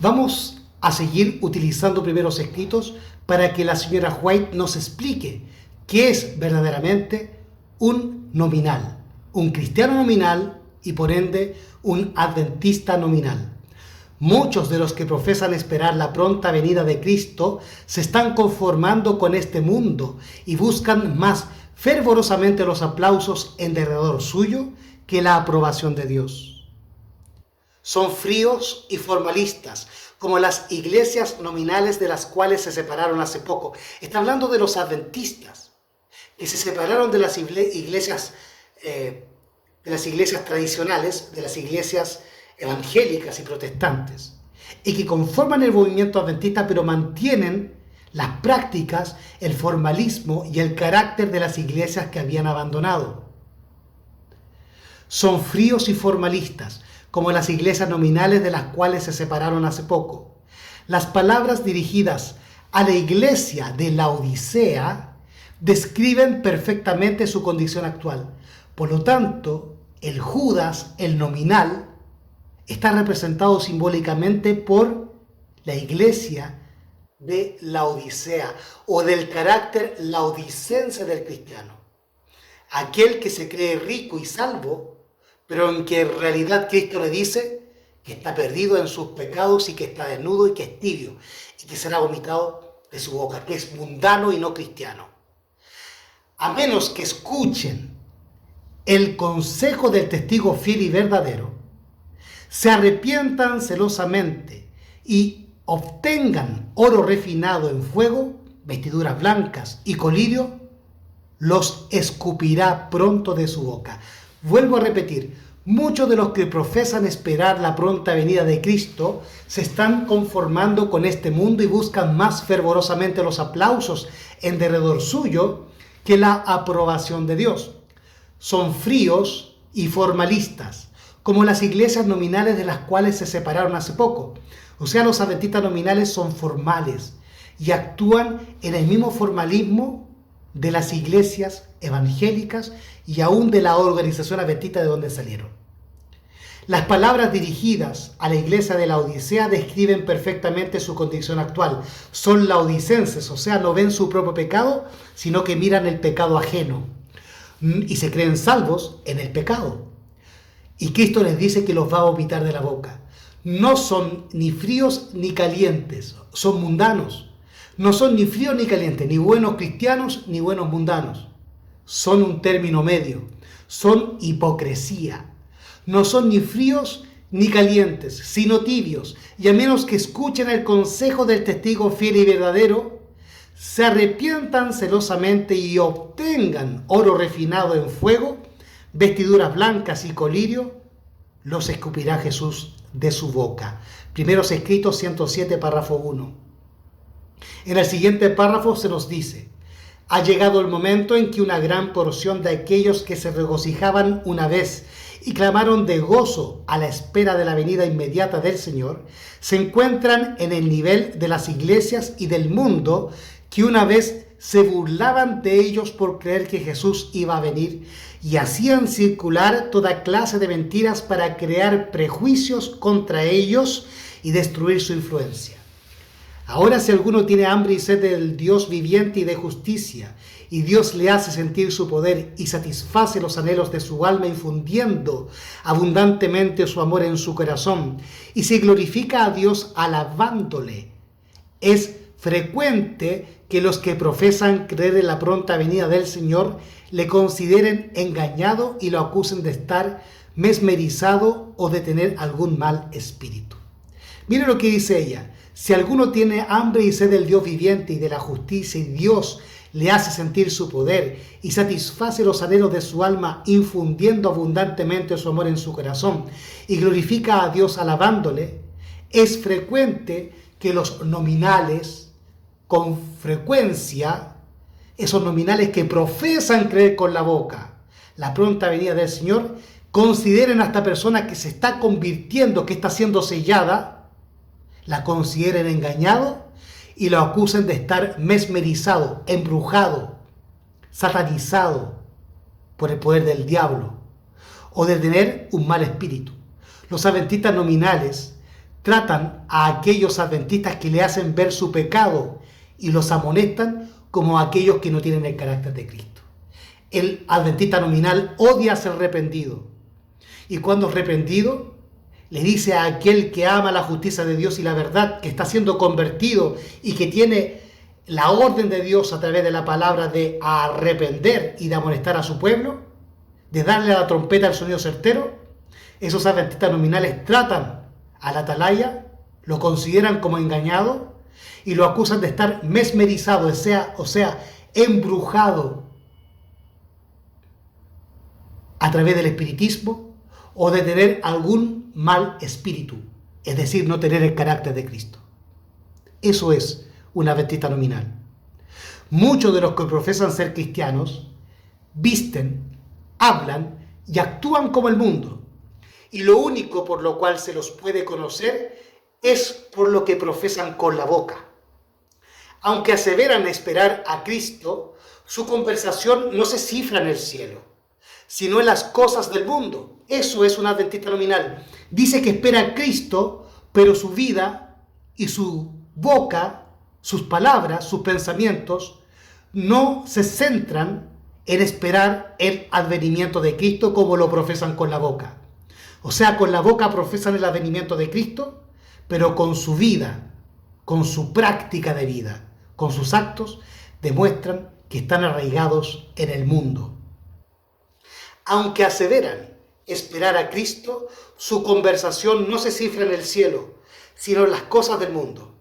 [SPEAKER 1] Vamos a seguir utilizando primeros escritos para que la señora White nos explique qué es verdaderamente un nominal, un cristiano nominal y por ende un adventista nominal. Muchos de los que profesan esperar la pronta venida de Cristo se están conformando con este mundo y buscan más fervorosamente los aplausos en derredor suyo que la aprobación de Dios. Son fríos y formalistas, como las iglesias nominales de las cuales se separaron hace poco. Está hablando de los adventistas, que se separaron de las iglesias tradicionales, de las iglesias evangélicas y protestantes. y que conforman el movimiento adventista, pero mantienen las prácticas, el formalismo y el carácter de las iglesias que habían abandonado. Son fríos y formalistas, como las iglesias nominales de las cuales se separaron hace poco. Las palabras dirigidas a la iglesia de Laodicea describen perfectamente su condición actual. Por lo tanto, el Judas, el nominal, está representado simbólicamente por la iglesia de Laodicea o del carácter laodicense del cristiano. Aquel que se cree rico y salvo, pero en que en realidad Cristo le dice que está perdido en sus pecados y que está desnudo y que es tibio y que será vomitado de su boca, que es mundano y no cristiano. A menos que escuchen el consejo del testigo fiel y verdadero, se arrepientan celosamente y obtengan oro refinado en fuego, vestiduras blancas y colirio, los escupirá pronto de su boca. Vuelvo a repetir, muchos de los que profesan esperar la pronta venida de Cristo se están conformando con este mundo y buscan más fervorosamente los aplausos en derredor suyo que la aprobación de Dios. Son fríos y formalistas, como las iglesias nominales de las cuales se separaron hace poco. O sea, los adventistas nominales son formales y actúan en el mismo formalismo de las iglesias evangélicas y aún de la organización adventista de donde salieron. Las palabras dirigidas a la iglesia de Laodicea describen perfectamente su condición actual. Son laodicenses, o sea, no ven su propio pecado, sino que miran el pecado ajeno y se creen salvos en el pecado. Y Cristo les dice que los va a vomitar de la boca. No son ni fríos ni calientes, son mundanos. No son ni fríos ni calientes, ni buenos cristianos ni buenos mundanos. Son un término medio, son hipocresía. No son ni fríos ni calientes, sino tibios. Y a menos que escuchen el consejo del testigo fiel y verdadero, se arrepientan celosamente y obtengan oro refinado en fuego, vestiduras blancas y colirio, los escupirá Jesús de su boca. Primeros Escritos 107, párrafo 1. En el siguiente párrafo se nos dice: ha llegado el momento en que una gran porción de aquellos que se regocijaban una vez y clamaron de gozo a la espera de la venida inmediata del Señor, se encuentran en el nivel de las iglesias y del mundo que una vez se burlaban de ellos por creer que Jesús iba a venir y hacían circular toda clase de mentiras para crear prejuicios contra ellos y destruir su influencia. Ahora, si alguno tiene hambre y sed del Dios viviente y de justicia, y Dios le hace sentir su poder y satisface los anhelos de su alma, infundiendo abundantemente su amor en su corazón, y se glorifica a Dios alabándole, es frecuente que los que profesan creer en la pronta venida del Señor le consideren engañado y lo acusen de estar mesmerizado o de tener algún mal espíritu. Mire lo que dice ella: si alguno tiene hambre y sed del Dios viviente y de la justicia, y Dios le hace sentir su poder y satisface los anhelos de su alma, infundiendo abundantemente su amor en su corazón, y glorifica a Dios alabándole, es frecuente que los nominales, con frecuencia, esos nominales que profesan creer con la boca la pronta venida del Señor, consideren a esta persona que se está convirtiendo, que está siendo sellada, la consideren engañado y lo acusen de estar mesmerizado, embrujado, satanizado por el poder del diablo o de tener un mal espíritu. Los adventistas nominales tratan a aquellos adventistas que le hacen ver su pecado y los amonestan como aquellos que no tienen el carácter de Cristo. El adventista nominal odia ser reprendido, y cuando es reprendido, le dice a aquel que ama la justicia de Dios y la verdad, que está siendo convertido y que tiene la orden de Dios a través de la palabra de arrepender y de amonestar a su pueblo, de darle a la trompeta el sonido certero, esos adventistas nominales tratan al atalaya, lo consideran como engañado y lo acusan de estar mesmerizado, o sea, embrujado a través del espiritismo o de tener algún mal espíritu. es decir, no tener el carácter de Cristo. Eso es un adventista nominal. Muchos de los que profesan ser cristianos visten, hablan y actúan como el mundo. Y lo único por lo cual se los puede conocer es por lo que profesan con la boca. Aunque aseveran esperar a Cristo, su conversación no se cifra en el cielo, sino en las cosas del mundo. Eso es un adventista nominal. Dice que espera a Cristo, pero su vida y su boca, sus palabras, sus pensamientos, no se centran en esperar el advenimiento de Cristo como lo profesan con la boca. O sea, con la boca profesan el advenimiento de Cristo, pero con su vida, con su práctica de vida, con sus actos, demuestran que están arraigados en el mundo. Aunque aseveran esperar a Cristo, su conversación no se cifra en el cielo, sino en las cosas del mundo.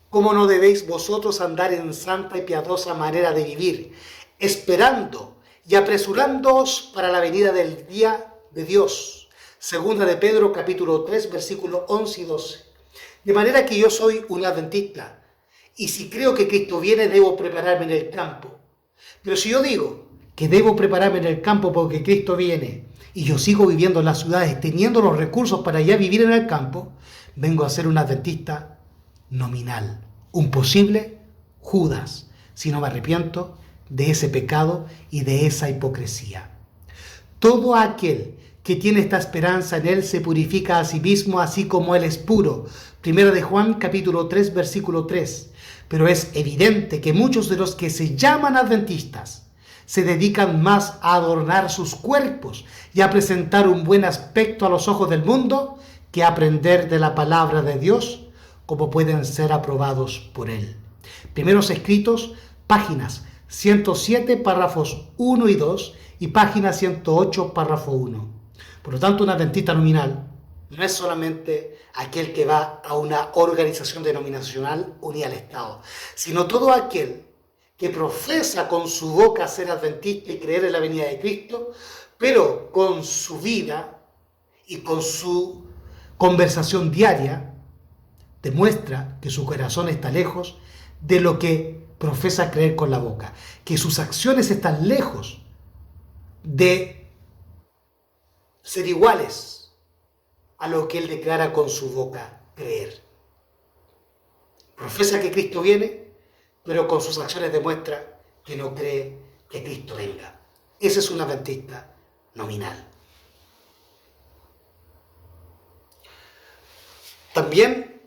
[SPEAKER 1] ¿Cómo no debéis vosotros andar en santa y piadosa manera de vivir, esperando y apresurándoos para la venida del día de Dios? Segunda de Pedro, capítulo 3, versículos 11 y 12. De manera que yo soy un adventista, y si creo que Cristo viene, debo prepararme en el campo. Pero si yo digo que debo prepararme en el campo porque Cristo viene, y yo sigo viviendo en las ciudades, teniendo los recursos para ya vivir en el campo, vengo a ser un adventista nominal, un posible Judas, si no me arrepiento de ese pecado y de esa hipocresía. Todo aquel que tiene esta esperanza en Él se purifica a sí mismo, así como Él es puro. Primera de Juan, capítulo 3, versículo 3. Pero es evidente que muchos de los que se llaman adventistas se dedican más a adornar sus cuerpos y a presentar un buen aspecto a los ojos del mundo que a aprender de la palabra de Dios, como pueden ser aprobados por Él. Primeros escritos, páginas 107, párrafos 1 y 2, y página 108, párrafo 1. Por lo tanto, un adventista nominal no es solamente aquel que va a una organización denominacional unida al Estado, sino todo aquel que profesa con su boca ser adventista y creer en la venida de Cristo, pero con su vida y con su conversación diaria demuestra que su corazón está lejos de lo que profesa creer con la boca, que sus acciones están lejos de ser iguales a lo que él declara con su boca creer. Profesa que Cristo viene, pero con sus acciones demuestra que no cree que Cristo venga. Ese es un adventista nominal. También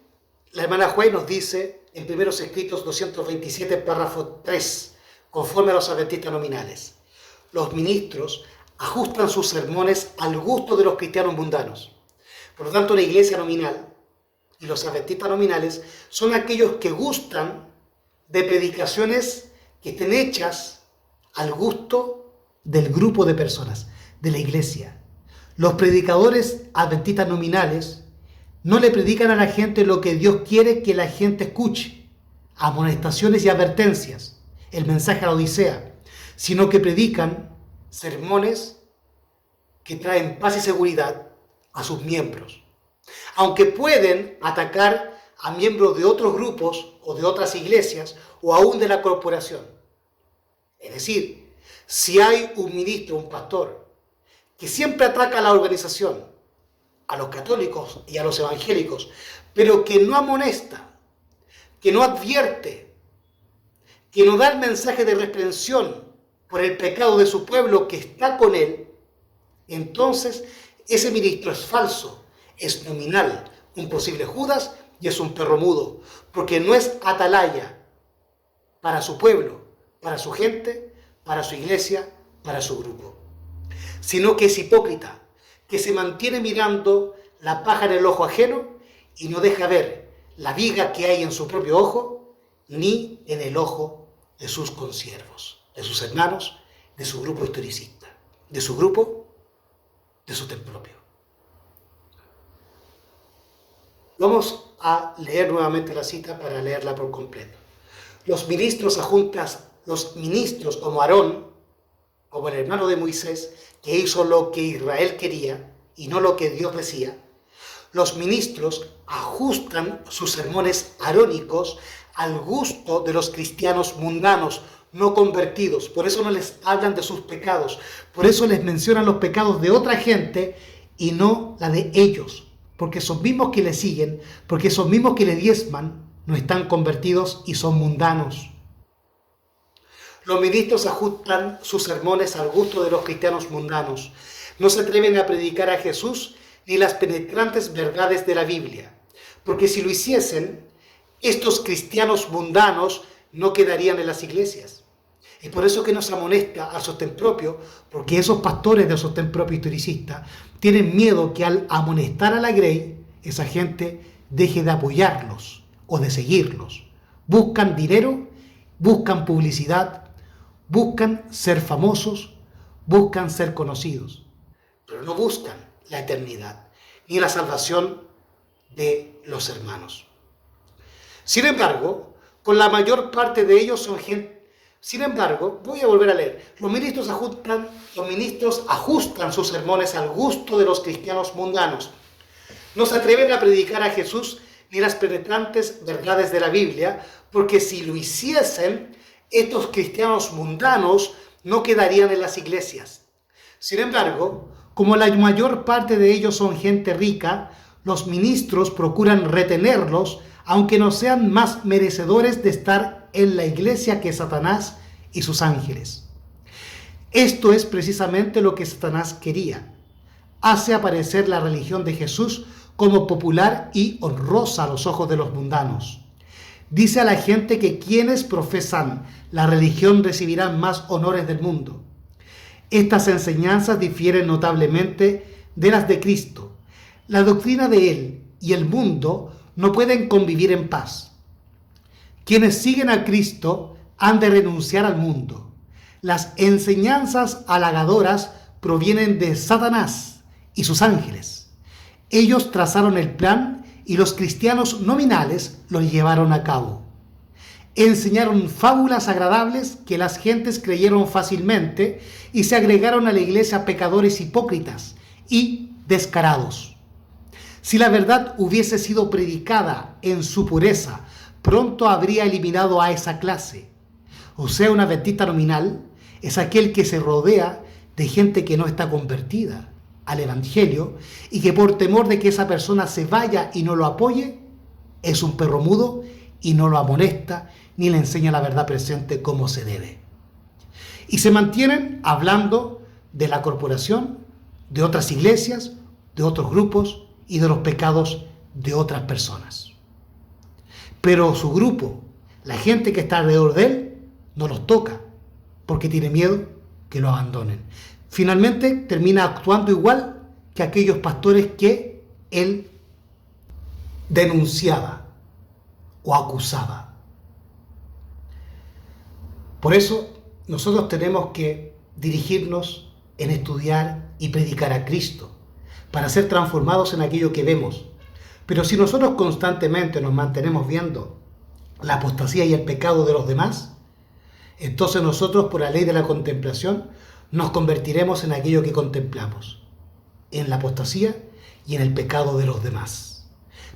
[SPEAKER 1] la hermana White nos dice en Primeros Escritos 227, párrafo 3, conforme a los adventistas nominales: los ministros ajustan sus sermones al gusto de los cristianos mundanos. Por lo tanto, la iglesia nominal y los adventistas nominales son aquellos que gustan de predicaciones que estén hechas al gusto del grupo de personas, de la iglesia. Los predicadores adventistas nominales no le predican a la gente lo que Dios quiere que la gente escuche, amonestaciones y advertencias, el mensaje a la Odisea, sino que predican sermones que traen paz y seguridad a sus miembros. Aunque pueden atacar a miembros de otros grupos o de otras iglesias o aún de la corporación. Es decir, si hay un ministro, un pastor, que siempre ataca a la organización, a los católicos y a los evangélicos, pero que no amonesta, que no advierte, que no da el mensaje de reprensión por el pecado de su pueblo que está con él, entonces ese ministro es falso, es nominal, un posible Judas y es un perro mudo, porque no es atalaya para su pueblo, para su gente, para su iglesia, para su grupo, sino que es hipócrita, que se mantiene mirando la paja en el ojo ajeno y no deja ver la viga que hay en su propio ojo, ni en el ojo de sus consiervos, de sus hermanos, de su grupo historicista, de su grupo, de su templo propio. Vamos a leer nuevamente la cita para leerla por completo. Los ministros como Aarón, como el hermano de Moisés, que hizo lo que Israel quería y no lo que Dios decía, Los ministros ajustan sus sermones arónicos al gusto de los cristianos mundanos, no convertidos. Por eso no les hablan de sus pecados. Por eso les mencionan los pecados de otra gente y no la de ellos. Porque esos mismos que le siguen, porque esos mismos que le diezman, no están convertidos y son mundanos. Los ministros ajustan sus sermones al gusto de los cristianos mundanos. No se atreven a predicar a Jesús ni las penetrantes verdades de la Biblia. Porque si lo hiciesen, estos cristianos mundanos no quedarían en las iglesias. Es por eso que nos amonesta al sostén propio, porque esos pastores de sostén propio historicista tienen miedo que al amonestar a la Grey, esa gente deje de apoyarlos o de seguirlos. Buscan dinero, buscan publicidad, buscan ser famosos, buscan ser conocidos, pero no buscan la eternidad ni la salvación de los hermanos. Sin embargo, con la mayor parte de ellos son gente. Sin embargo, voy a volver a leer. Los ministros ajustan sus sermones al gusto de los cristianos mundanos. No se atreven a predicar a Jesús ni las penetrantes verdades de la Biblia, porque si lo hiciesen, estos cristianos mundanos no quedarían en las iglesias. Sin embargo, como la mayor parte de ellos son gente rica, los ministros procuran retenerlos, aunque no sean más merecedores de estar en la iglesia que Satanás y sus ángeles. Esto es precisamente lo que Satanás quería. Hace aparecer la religión de Jesús como popular y honrosa a los ojos de los mundanos. Dice a la gente que quienes profesan la religión recibirán más honores del mundo. Estas enseñanzas difieren notablemente de las de Cristo. La doctrina de Él y el mundo no pueden convivir en paz. Quienes siguen a Cristo han de renunciar al mundo. Las enseñanzas halagadoras provienen de Satanás y sus ángeles. Ellos trazaron el plan y los cristianos nominales lo llevaron a cabo. Enseñaron fábulas agradables que las gentes creyeron fácilmente y se agregaron a la iglesia pecadores hipócritas y descarados. Si la verdad hubiese sido predicada en su pureza, pronto habría eliminado a esa clase. O sea, un adventista nominal es aquel que se rodea de gente que no está convertida al Evangelio y que por temor de que esa persona se vaya y no lo apoye, es un perro mudo y no lo amonesta ni le enseña la verdad presente como se debe. Y se mantienen hablando de la corporación, de otras iglesias, de otros grupos y de los pecados de otras personas. Pero su grupo, la gente que está alrededor de él, no los toca porque tiene miedo que lo abandonen. Finalmente termina actuando igual que aquellos pastores que él denunciaba o acusaba. Por eso nosotros tenemos que dirigirnos en estudiar y predicar a Cristo para ser transformados en aquello que vemos. Pero si nosotros constantemente nos mantenemos viendo la apostasía y el pecado de los demás, entonces nosotros, por la ley de la contemplación, nos convertiremos en aquello que contemplamos, en la apostasía y en el pecado de los demás.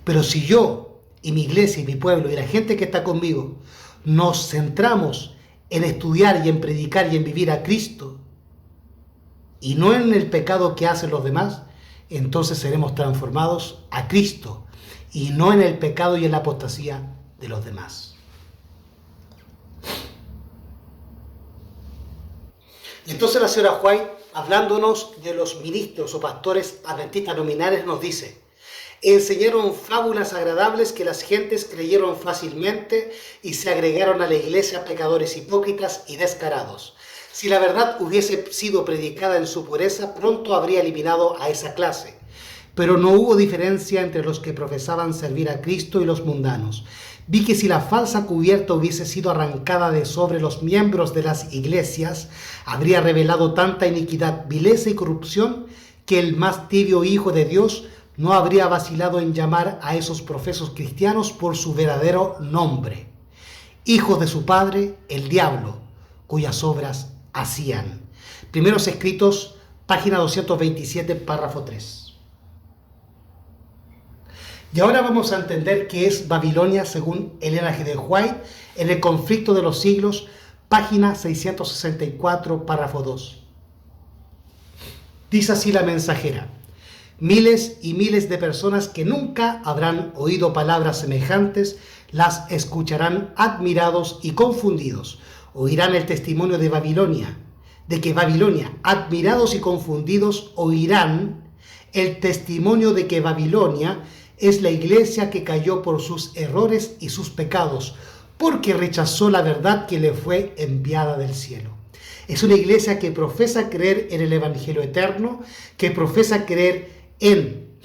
[SPEAKER 1] Pero si yo y mi iglesia y mi pueblo y la gente que está conmigo nos centramos en estudiar y en predicar y en vivir a Cristo y no en el pecado que hacen los demás, entonces seremos transformados a Cristo y no en el pecado y en la apostasía de los demás. Y entonces la señora White, hablándonos de los ministros o pastores adventistas nominales, nos dice: enseñaron fábulas agradables que las gentes creyeron fácilmente y se agregaron a la iglesia pecadores hipócritas y descarados. Si la verdad hubiese sido predicada en su pureza, pronto habría eliminado a esa clase. Pero no hubo diferencia entre los que profesaban servir a Cristo y los mundanos. Vi que si la falsa cubierta hubiese sido arrancada de sobre los miembros de las iglesias, habría revelado tanta iniquidad, vileza y corrupción que el más tibio hijo de Dios no habría vacilado en llamar a esos profesos cristianos por su verdadero nombre: hijos de su padre, el diablo, cuyas obras hacían. Primeros Escritos, página 227, párrafo 3. Y ahora vamos a entender qué es Babilonia según Elena G. de White en El conflicto de los siglos, página 664, párrafo 2. Dice así la mensajera: miles y miles de personas que nunca habrán oído palabras semejantes las escucharán admirados y confundidos. Oirán el testimonio de Babilonia, de que Babilonia, admirados y confundidos, oirán el testimonio de que Babilonia es la iglesia que cayó por sus errores y sus pecados, porque rechazó la verdad que le fue enviada del cielo. Es una iglesia que profesa creer en el Evangelio eterno, que profesa creer en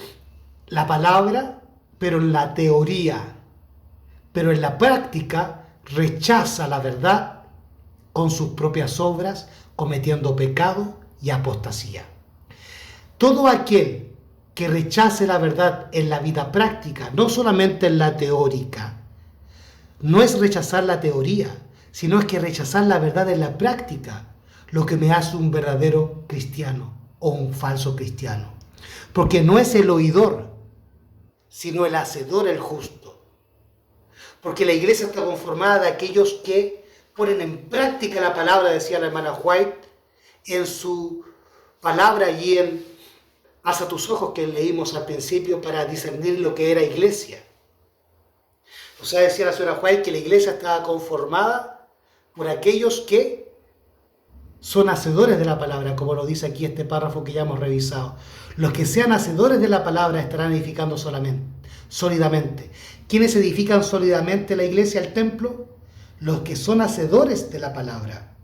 [SPEAKER 1] la palabra, pero en la teoría, pero en la práctica rechaza la verdad con sus propias obras, cometiendo pecado y apostasía. Todo aquel que rechace la verdad en la vida práctica, no solamente en la teórica, no es rechazar la teoría, sino es que rechazar la verdad en la práctica, lo que me hace un verdadero cristiano o un falso cristiano. Porque no es el oidor, sino el hacedor el justo. Porque la iglesia está conformada de aquellos que ponen en práctica la palabra, decía la hermana White, en su palabra y en Haz a tus ojos, que leímos al principio, para discernir lo que era iglesia. O sea, decía la señora White que la iglesia estaba conformada por aquellos que son hacedores de la palabra, como lo dice aquí este párrafo que ya hemos revisado. Los que sean hacedores de la palabra estarán edificando sólidamente. ¿Quiénes edifican sólidamente la iglesia, el templo? Los que son hacedores de la palabra,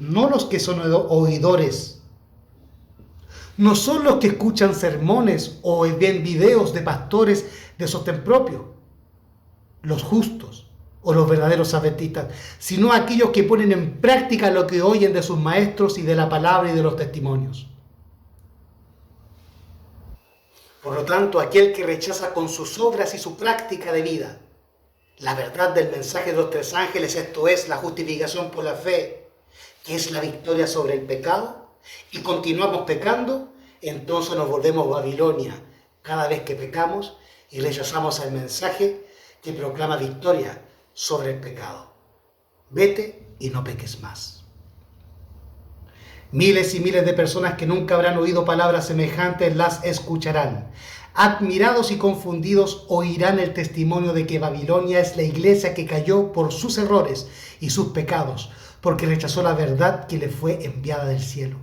[SPEAKER 1] no los que son oidores. No son los que escuchan sermones o ven videos de pastores de sostén propio, los justos o los verdaderos adventistas, sino aquellos que ponen en práctica lo que oyen de sus maestros y de la palabra y de los testimonios. Por lo tanto, aquel que rechaza con sus obras y su práctica de vida la verdad del mensaje de los tres ángeles, esto es, la justificación por la fe, que es la victoria sobre el pecado, y continuamos pecando, entonces nos volvemos Babilonia cada vez que pecamos y rechazamos el mensaje que proclama victoria sobre el pecado. Vete y no peques más. Miles y miles de personas que nunca habrán oído palabras semejantes las escucharán. Admirados y confundidos oirán el testimonio de que Babilonia es la iglesia que cayó por sus errores y sus pecados, porque rechazó la verdad que le fue enviada del cielo.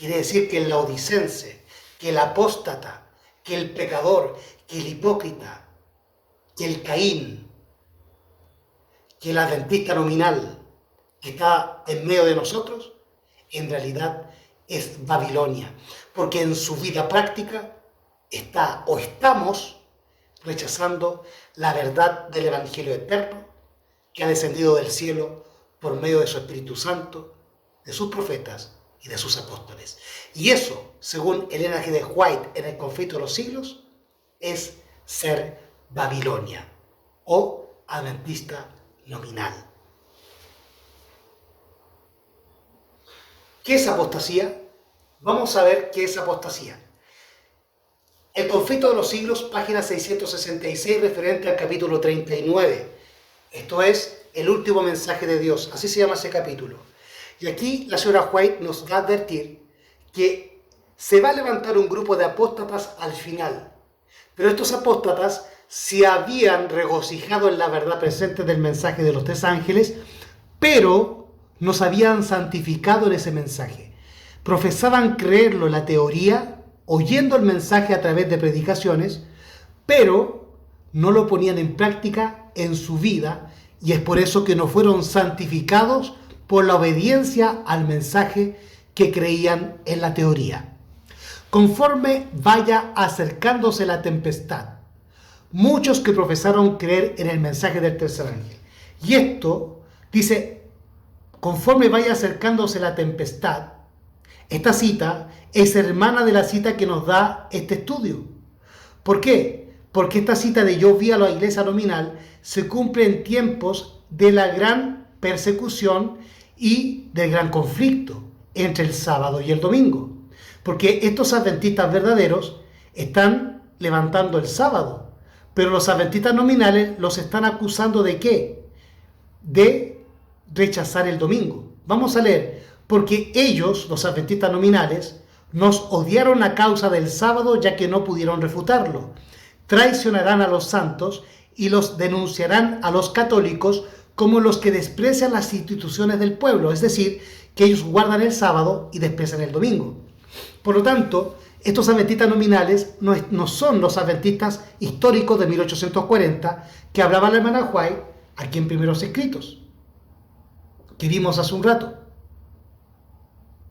[SPEAKER 1] Quiere decir que el laodicense, que el apóstata, que el pecador, que el hipócrita, que el Caín, que el adventista nominal que está en medio de nosotros, en realidad es Babilonia, porque en su vida práctica está o estamos rechazando la verdad del Evangelio eterno que ha descendido del cielo por medio de su Espíritu Santo, de sus profetas y de sus apóstoles. Y eso, según Elena G. de White en El conflicto de los siglos, es ser Babilonia o adventista nominal. ¿Qué es apostasía? Vamos a ver qué es apostasía. El conflicto de los siglos, página 666, referente al capítulo 39. Esto es el último mensaje de Dios, así se llama ese capítulo. Y aquí la señora White nos va a advertir que se va a levantar un grupo de apóstatas al final. Pero estos apóstatas se habían regocijado en la verdad presente del mensaje de los tres ángeles, pero no se habían santificado en ese mensaje. Profesaban creerlo en la teoría, oyendo el mensaje a través de predicaciones, pero no lo ponían en práctica en su vida, y es por eso que no fueron santificados por la obediencia al mensaje que creían en la teoría. Conforme vaya acercándose la tempestad, muchos que profesaron creer en el mensaje del tercer ángel. Y esto dice, conforme vaya acercándose la tempestad, esta cita es hermana de la cita que nos da este estudio. ¿Por qué? Porque esta cita de yo vi a la iglesia nominal se cumple en tiempos de la gran persecución y del gran conflicto entre el sábado y el domingo. Porque estos adventistas verdaderos están levantando el sábado Pero los adventistas nominales los están acusando ¿de qué? De rechazar el domingo. Vamos a leer. Porque ellos, los adventistas nominales, nos odiaron a causa del sábado, ya que no pudieron refutarlo. Traicionarán a los santos y los denunciarán a los católicos como los que desprecian las instituciones del pueblo, es decir, que ellos guardan el sábado y desprecian el domingo. Por lo tanto, estos adventistas nominales no son los adventistas históricos de 1840 que hablaba la hermana White aquí en Primeros Escritos, que vimos hace un rato.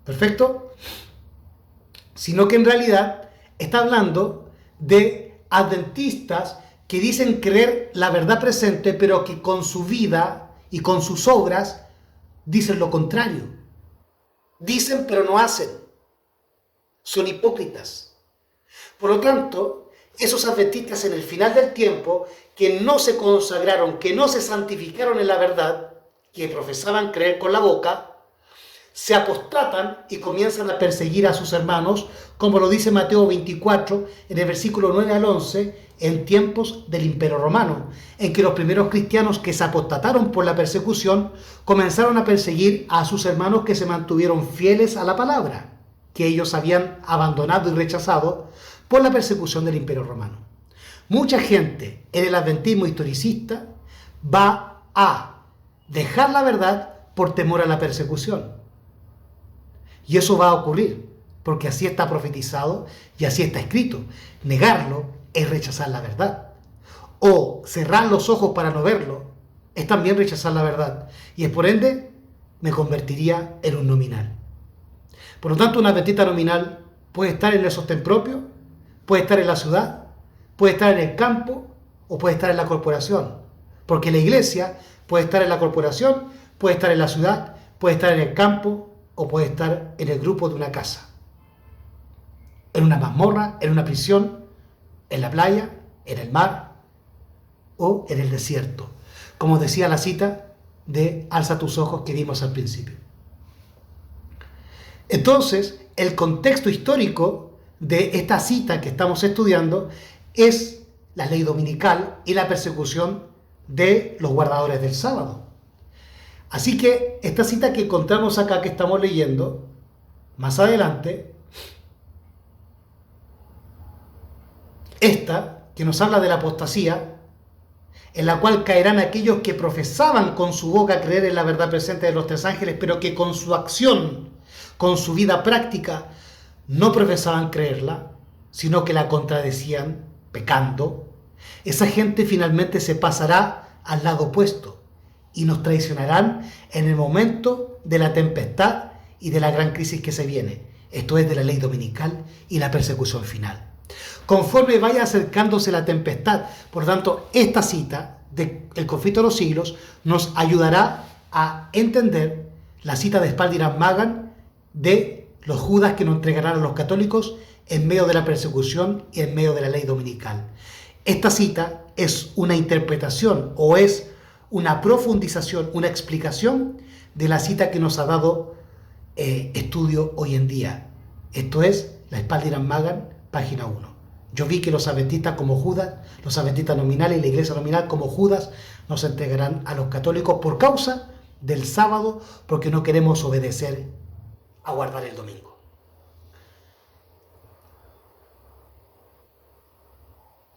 [SPEAKER 1] ¿Perfecto? Sino que en realidad está hablando de adventistas que dicen creer la verdad presente, pero que con su vida y con sus obras dicen lo contrario. Dicen pero no hacen. Son hipócritas. Por lo tanto, esos adventistas en el final del tiempo, que no se consagraron, que no se santificaron en la verdad, que profesaban creer con la boca, se apostatan y comienzan a perseguir a sus hermanos, como lo dice Mateo 24, en el versículo 9 al 11, en tiempos del Imperio Romano, en que los primeros cristianos que se apostataron por la persecución comenzaron a perseguir a sus hermanos que se mantuvieron fieles a la palabra, que ellos habían abandonado y rechazado por la persecución del Imperio Romano. Mucha gente en el adventismo historicista va a dejar la verdad por temor a la persecución. Y eso va a ocurrir, porque así está profetizado y así está escrito. Negarlo es rechazar la verdad. O cerrar los ojos para no verlo es también rechazar la verdad. Y es por ende, me convertiría en un nominal. Por lo tanto, un adventista nominal puede estar en el sostén propio, puede estar en la ciudad, puede estar en el campo o puede estar en la corporación. Porque la iglesia puede estar en la corporación, puede estar en la ciudad, puede estar en el campo o puede estar en el grupo de una casa, en una mazmorra, en una prisión, en la playa, en el mar o en el desierto. Como decía la cita de Alza tus ojos que vimos al principio. Entonces, el contexto histórico de esta cita que estamos estudiando es la ley dominical y la persecución de los guardadores del sábado. Así que esta cita que encontramos acá, que estamos leyendo, más adelante, esta que nos habla de la apostasía, en la cual caerán aquellos que profesaban con su boca creer en la verdad presente de los tres ángeles, pero que con su acción, con su vida práctica, no profesaban creerla, sino que la contradecían pecando. Esa gente finalmente se pasará al lado opuesto y nos traicionarán en el momento de la tempestad y de la gran crisis que se viene. Esto es de la ley dominical y la persecución final. Conforme vaya acercándose la tempestad, por lo tanto, esta cita del conflicto de los siglos nos ayudará a entender la cita de Spalding Magan de los judas que nos entregarán a los católicos en medio de la persecución y en medio de la ley dominical. Esta cita es una interpretación o es una profundización, una explicación de la cita que nos ha dado estudio hoy en día. Esto es la Spalding Magan, página 1. Yo vi que los adventistas como Judas, los adventistas nominales y la iglesia nominal como Judas nos entregarán a los católicos por causa del sábado, porque no queremos obedecer a guardar el domingo.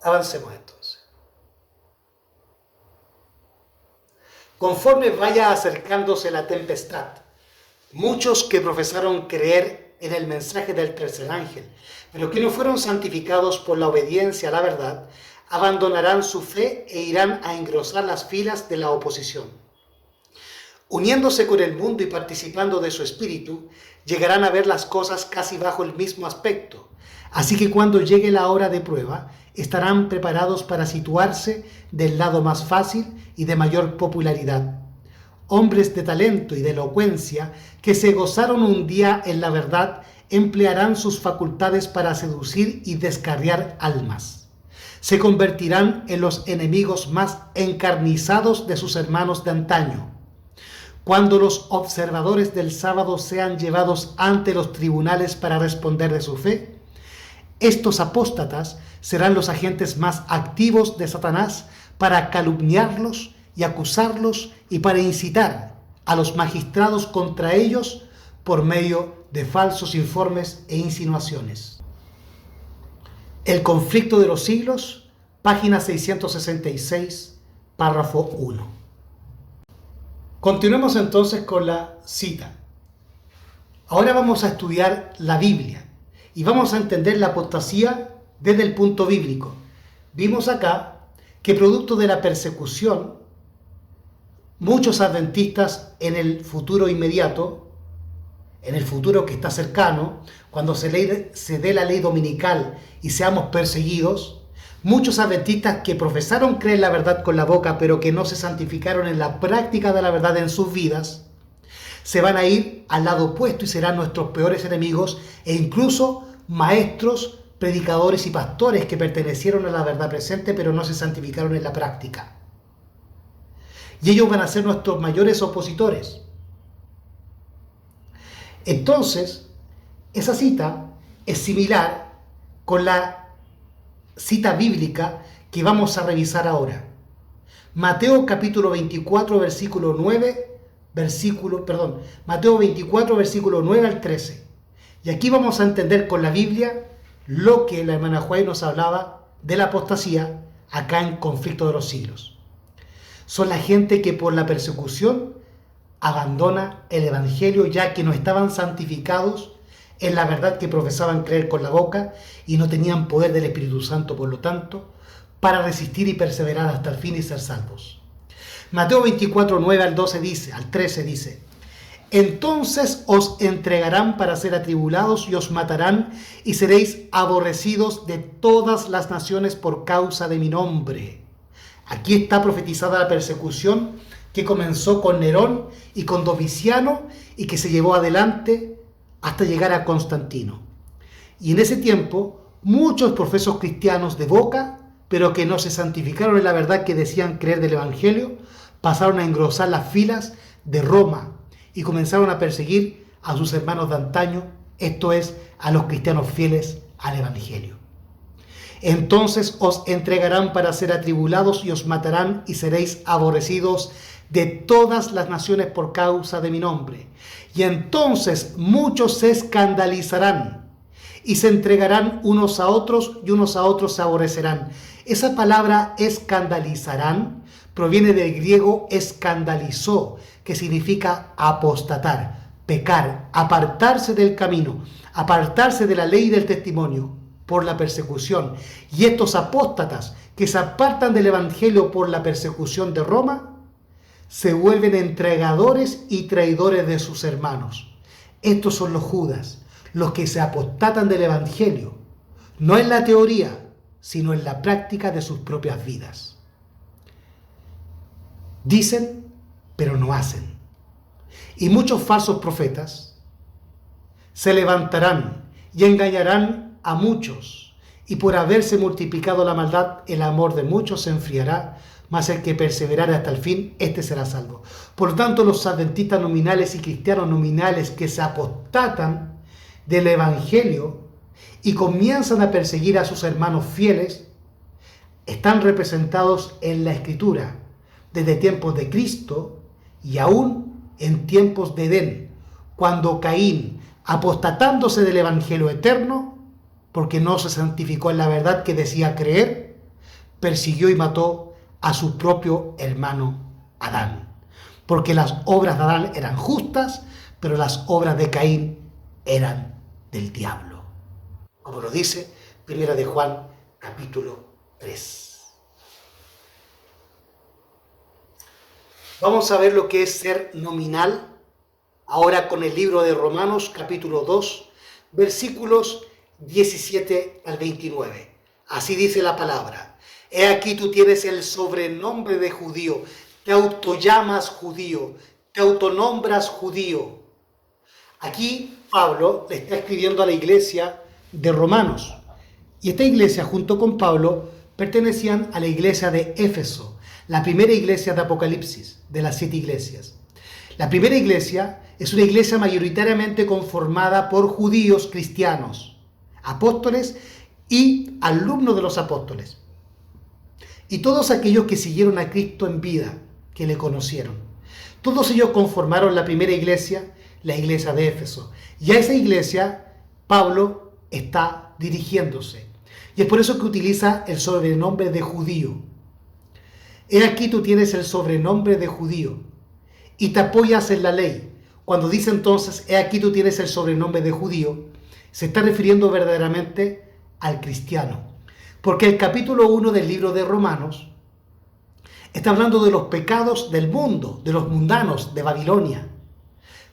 [SPEAKER 1] Avancemos entonces. Conforme vaya acercándose la tempestad, muchos que profesaron creer en el mensaje del tercer ángel, pero que no fueron santificados por la obediencia a la verdad, abandonarán su fe e irán a engrosar las filas de la oposición. Uniéndose con el mundo y participando de su espíritu, llegarán a ver las cosas casi bajo el mismo aspecto. Así que cuando llegue la hora de prueba, estarán preparados para situarse del lado más fácil y de mayor popularidad. Hombres de talento y de elocuencia que se gozaron un día en la verdad emplearán sus facultades para seducir y descarriar almas. Se convertirán en los enemigos más encarnizados de sus hermanos de antaño. Cuando los observadores del sábado sean llevados ante los tribunales para responder de su fe, Estos apóstatas serán los agentes más activos de Satanás para calumniarlos y acusarlos y para incitar a los magistrados contra ellos por medio de falsos informes e insinuaciones. El conflicto de los siglos, página 666, párrafo 1. Continuemos entonces con la cita. Ahora vamos a estudiar la Biblia y vamos a entender la apostasía desde el punto bíblico. Vimos acá que producto de la persecución, muchos adventistas en el futuro inmediato, en el futuro que está cercano, cuando se dé la ley dominical y seamos perseguidos, muchos adventistas que profesaron creer la verdad con la boca, pero que no se santificaron en la práctica de la verdad en sus vidas, se van a ir al lado opuesto y serán nuestros peores enemigos e incluso maestros, predicadores y pastores que pertenecieron a la verdad presente, pero no se santificaron en la práctica. Y ellos van a ser nuestros mayores opositores. Entonces, esa cita es similar con la cita bíblica que vamos a revisar ahora. Mateo capítulo 24, versículo 9, Mateo 24, versículo 9 al 13. Y aquí vamos a entender con la Biblia lo que la hermana Juárez nos hablaba de la apostasía acá en Conflicto de los Siglos. Son la gente que por la persecución abandona el Evangelio, ya que no estaban santificados en la verdad que profesaban creer con la boca y no tenían poder del Espíritu Santo, por lo tanto, para resistir y perseverar hasta el fin y ser salvos. Mateo 24, 9 al 13 dice: entonces os entregarán para ser atribulados y os matarán y seréis aborrecidos de todas las naciones por causa de mi nombre. Aquí está profetizada la persecución que comenzó con Nerón y con Domiciano y que se llevó adelante hasta llegar a Constantino. Y en ese tiempo, muchos profesos cristianos de boca, pero que no se santificaron en la verdad que decían creer del Evangelio, pasaron a engrosar las filas de Roma y comenzaron a perseguir a sus hermanos de antaño, esto es, a los cristianos fieles al Evangelio. Entonces os entregarán para ser atribulados y os matarán y seréis aborrecidos de todas las naciones por causa de mi nombre. Y entonces muchos se escandalizarán y se entregarán unos a otros y unos a otros se aborrecerán. Esa palabra escandalizarán proviene del griego escandalizó, que significa apostatar, pecar, apartarse del camino, apartarse de la ley y del testimonio por la persecución. Y estos apóstatas que se apartan del Evangelio por la persecución de Roma, se vuelven entregadores y traidores de sus hermanos. Estos son los Judas, los que se apostatan del Evangelio, no en la teoría, sino en la práctica de sus propias vidas. Dicen, pero no hacen. Y muchos falsos profetas se levantarán y engañarán a muchos, y por haberse multiplicado la maldad, el amor de muchos se enfriará, mas el que perseverare hasta el fin, este será salvo. Por lo tanto, los adventistas nominales y cristianos nominales que se apostatan del Evangelio y comienzan a perseguir a sus hermanos fieles, están representados en la Escritura, desde tiempos de Cristo y aún en tiempos de Edén, cuando Caín, apostatándose del Evangelio eterno, porque no se santificó en la verdad que decía creer, persiguió y mató a su propio hermano Adán. Porque las obras de Adán eran justas, pero las obras de Caín eran del diablo. Como lo dice 1 de Juan, capítulo 3. Vamos a ver lo que es ser nominal, ahora con el libro de Romanos, capítulo 2, versículos 17 al 29. Así dice la palabra. He aquí tú tienes el sobrenombre de judío, te autollamas judío, te autonombras judío. Aquí Pablo le está escribiendo a la iglesia de Romanos. Y esta iglesia, junto con Pablo, pertenecían a la iglesia de Éfeso, la primera iglesia de Apocalipsis, de las 7 iglesias. La primera iglesia es una iglesia mayoritariamente conformada por judíos cristianos, apóstoles y alumno de los apóstoles. Y todos aquellos que siguieron a Cristo en vida, que le conocieron. Todos ellos conformaron la primera iglesia, la iglesia de Éfeso. Y a esa iglesia Pablo está dirigiéndose. Y es por eso que utiliza el sobrenombre de judío. He aquí tú tienes el sobrenombre de judío y te apoyas en la ley. Cuando dice entonces, he aquí tú tienes el sobrenombre de judío, se está refiriendo verdaderamente al cristiano. Porque el capítulo 1 del libro de Romanos está hablando de los pecados del mundo, de los mundanos de Babilonia.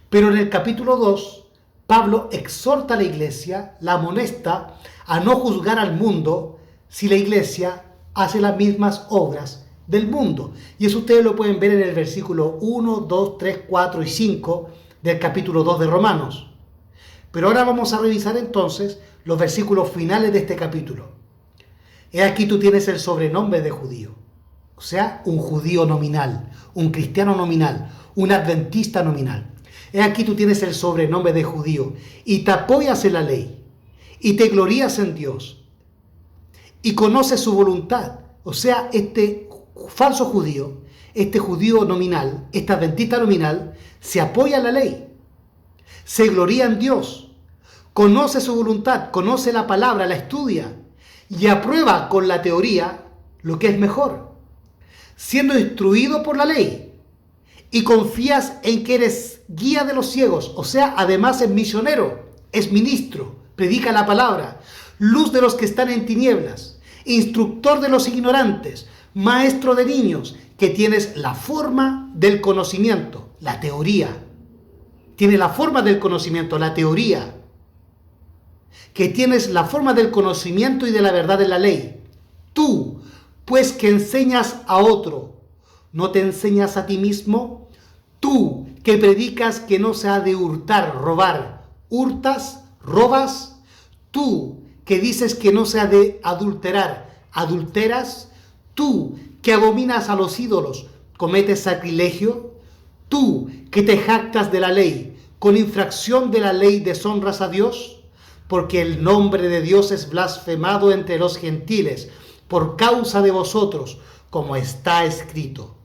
[SPEAKER 1] Pero en el capítulo 2, Pablo exhorta a la iglesia, la amonesta a no juzgar al mundo si la iglesia hace las mismas obras del mundo. Y eso ustedes lo pueden ver en el versículo 1, 2, 3, 4 y 5 del capítulo 2 de Romanos. Pero ahora vamos a revisar entonces los versículos finales de este capítulo. He aquí tú tienes el sobrenombre de judío, o sea, un judío nominal, un cristiano nominal, un adventista nominal. He aquí tú tienes el sobrenombre de judío y te apoyas en la ley y te glorías en Dios y conoces su voluntad. O sea, este falso judío, este judío nominal, este adventista nominal, se apoya en la ley, se gloría en Dios, conoce su voluntad, conoce la palabra, la estudia y aprueba con la teoría lo que es mejor, siendo instruido por la ley, y confías en que eres guía de los ciegos, o sea, además es misionero, es ministro, predica la palabra, luz de los que están en tinieblas, instructor de los ignorantes, maestro de niños, que tienes la forma del conocimiento, la teoría. Tiene la forma del conocimiento, la teoría. Que tienes la forma del conocimiento y de la verdad de la ley. Tú, pues que enseñas a otro, ¿no te enseñas a ti mismo? Tú, que predicas que no se ha de hurtar, robar, hurtas, robas. Tú, que dices que no se ha de adulterar, adulteras. Tú, que abominas a los ídolos, cometes sacrilegio. Tú, que te jactas de la ley, con infracción de la ley deshonras a Dios. Porque el nombre de Dios es blasfemado entre los gentiles por causa de vosotros, como está escrito.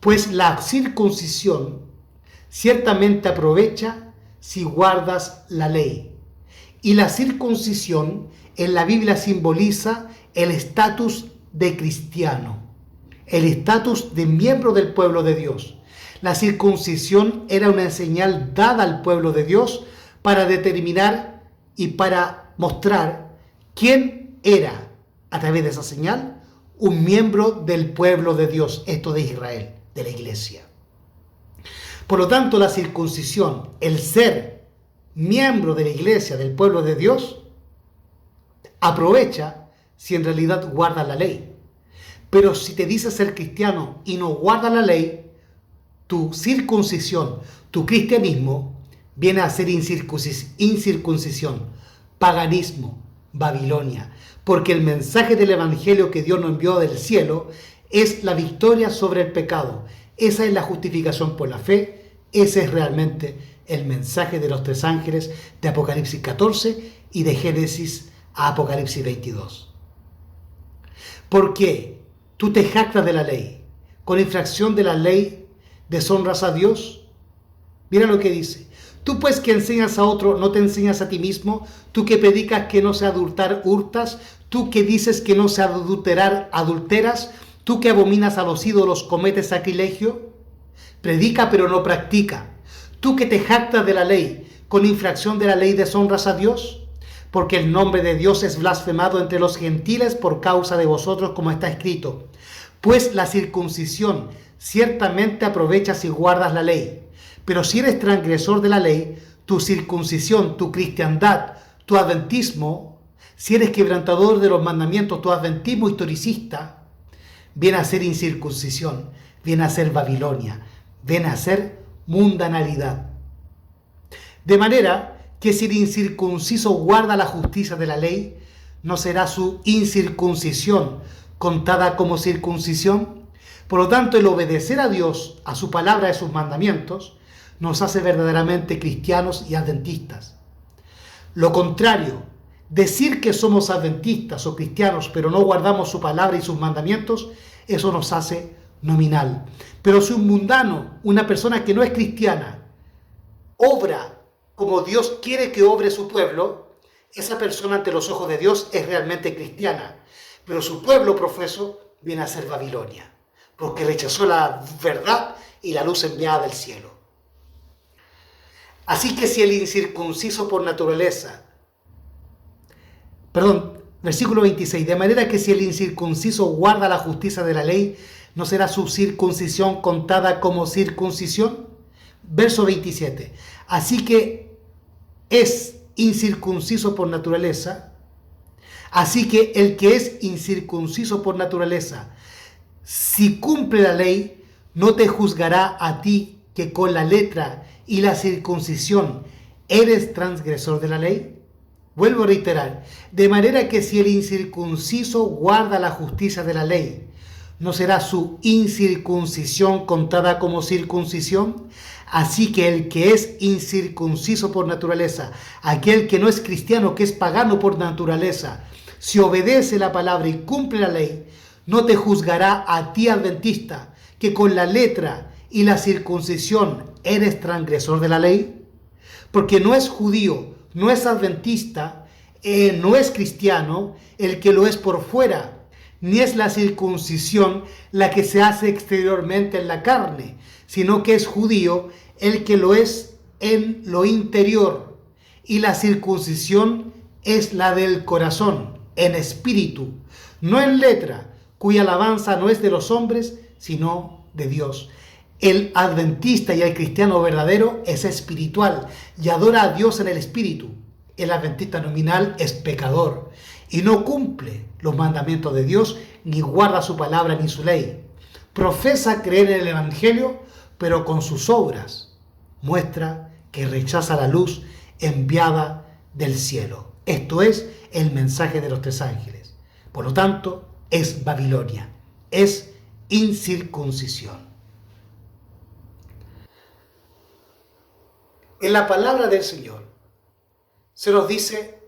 [SPEAKER 1] Pues la circuncisión ciertamente aprovecha si guardas la ley. Y la circuncisión en la Biblia simboliza el estatus de cristiano, el estatus de miembro del pueblo de Dios. La circuncisión era una señal dada al pueblo de Dios para determinar y para mostrar quién era, a través de esa señal, un miembro del pueblo de Dios, esto de Israel, de la iglesia. Por lo tanto, la circuncisión, el ser miembro de la iglesia, del pueblo de Dios, aprovecha si en realidad guarda la ley. Pero si te dices ser cristiano y no guarda la ley, tu circuncisión, tu cristianismo, viene a ser incircuncisión, paganismo, Babilonia. Porque el mensaje del evangelio que Dios nos envió del cielo es la victoria sobre el pecado. Esa es la justificación por la fe. Ese es realmente el mensaje de los 3 ángeles de Apocalipsis 14 y de Génesis a Apocalipsis 22. ¿Por qué tú te jactas de la ley? Con infracción de la ley deshonras a Dios. Mira lo que dice. Tú pues que enseñas a otro, ¿no te enseñas a ti mismo? Tú que predicas que no se adulterar, hurtas. Tú que dices que no se adulterar, adulteras. Tú que abominas a los ídolos, cometes sacrilegio. Predica pero no practica. Tú que te jactas de la ley, con infracción de la ley deshonras a Dios. Porque el nombre de Dios es blasfemado entre los gentiles por causa de vosotros, como está escrito. Pues la circuncisión ciertamente aprovecha si guardas la ley. Pero si eres transgresor de la ley, tu circuncisión, tu cristiandad, tu adventismo, si eres quebrantador de los mandamientos, tu adventismo historicista, viene a ser incircuncisión, viene a ser Babilonia, viene a ser mundanalidad. De manera que si el incircunciso guarda la justicia de la ley, ¿no será su incircuncisión contada como circuncisión? Por lo tanto, el obedecer a Dios, a su palabra y a sus mandamientos, nos hace verdaderamente cristianos y adventistas. Lo contrario, Decir que somos adventistas o cristianos, pero no guardamos su palabra y sus mandamientos, eso nos hace nominal. Pero si un mundano, una persona que no es cristiana, obra como Dios quiere que obre su pueblo, esa persona ante los ojos de Dios es realmente cristiana. Pero su pueblo profeso viene a ser Babilonia, porque rechazó la verdad y la luz enviada del cielo. Así que si el incircunciso por naturaleza, versículo 26, de manera que si el incircunciso guarda la justicia de la ley, ¿no será su circuncisión contada como circuncisión? Verso 27, así que es incircunciso por naturaleza, así que el que es incircunciso por naturaleza, si cumple la ley, no te juzgará a ti que con la letra y la circuncisión eres transgresor de la ley. Vuelvo a reiterar, de manera que si el incircunciso guarda la justicia de la ley, ¿no será su incircuncisión contada como circuncisión? Así que el que es incircunciso por naturaleza, aquel que no es cristiano, que es pagano por naturaleza, si obedece la palabra y cumple la ley, no te juzgará a ti, adventista, que con la letra y la circuncisión eres transgresor de la ley. Porque no es judío, no es adventista, no es cristiano el que lo es por fuera, ni es la circuncisión la que se hace exteriormente en la carne, sino que es judío el que lo es en lo interior, y la circuncisión es la del corazón, en espíritu, no en letra, cuya alabanza no es de los hombres, sino de Dios. El adventista y el cristiano verdadero es espiritual y adora a Dios en el espíritu. El adventista nominal es pecador y no cumple los mandamientos de Dios, ni guarda su palabra ni su ley. Profesa creer en el evangelio, pero con sus obras muestra que rechaza la luz enviada del cielo. Esto es el mensaje de los tres ángeles. Por lo tanto, es Babilonia, es incircuncisión. En la palabra del Señor se nos dice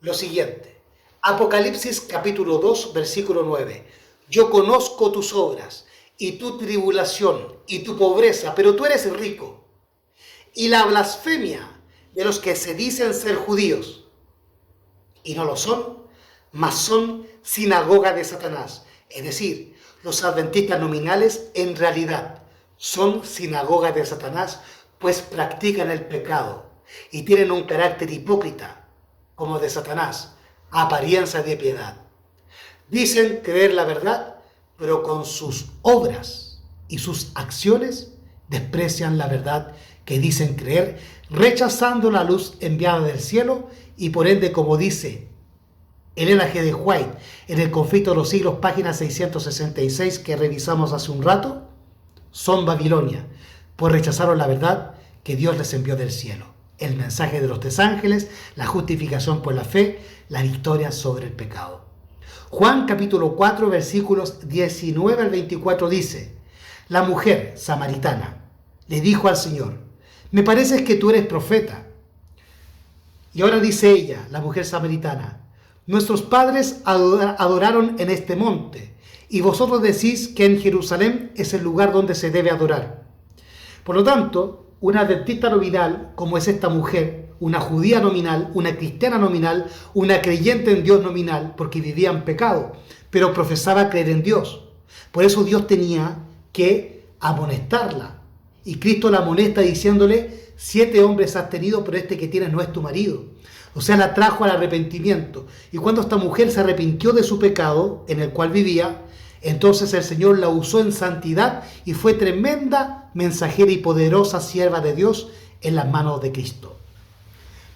[SPEAKER 1] lo siguiente. Apocalipsis capítulo 2, versículo 9. Yo conozco tus obras y tu tribulación y tu pobreza, pero tú eres rico. Y la blasfemia de los que se dicen ser judíos y no lo son, mas son sinagoga de Satanás. Es decir, los adventistas nominales en realidad son sinagoga de Satanás, pues practican el pecado y tienen un carácter hipócrita, como de Satanás, apariencia de piedad. Dicen creer la verdad, pero con sus obras y sus acciones desprecian la verdad que dicen creer, rechazando la luz enviada del cielo y por ende, como dice Elena G. de White en El conflicto de los siglos, página 666, que revisamos hace un rato, son Babilonia, pues rechazaron la verdad que Dios les envió del cielo. El mensaje de los tres ángeles, la justificación por la fe, la victoria sobre el pecado. Juan capítulo 4, versículos 19 al 24 dice, la mujer samaritana le dijo al Señor, me parece que tú eres profeta. Y ahora dice ella, la mujer samaritana, nuestros padres adoraron en este monte, y vosotros decís que en Jerusalén es el lugar donde se debe adorar. Por lo tanto, una adventista nominal, como es esta mujer, una judía nominal, una cristiana nominal, una creyente en Dios nominal, porque vivía en pecado, pero profesaba creer en Dios. Por eso Dios tenía que amonestarla. Y Cristo la amonesta diciéndole, 7 hombres has tenido, pero este que tienes no es tu marido. O sea, la trajo al arrepentimiento. Y cuando esta mujer se arrepintió de su pecado, en el cual vivía, entonces el Señor la usó en santidad y fue tremenda mensajera y poderosa sierva de Dios en las manos de Cristo.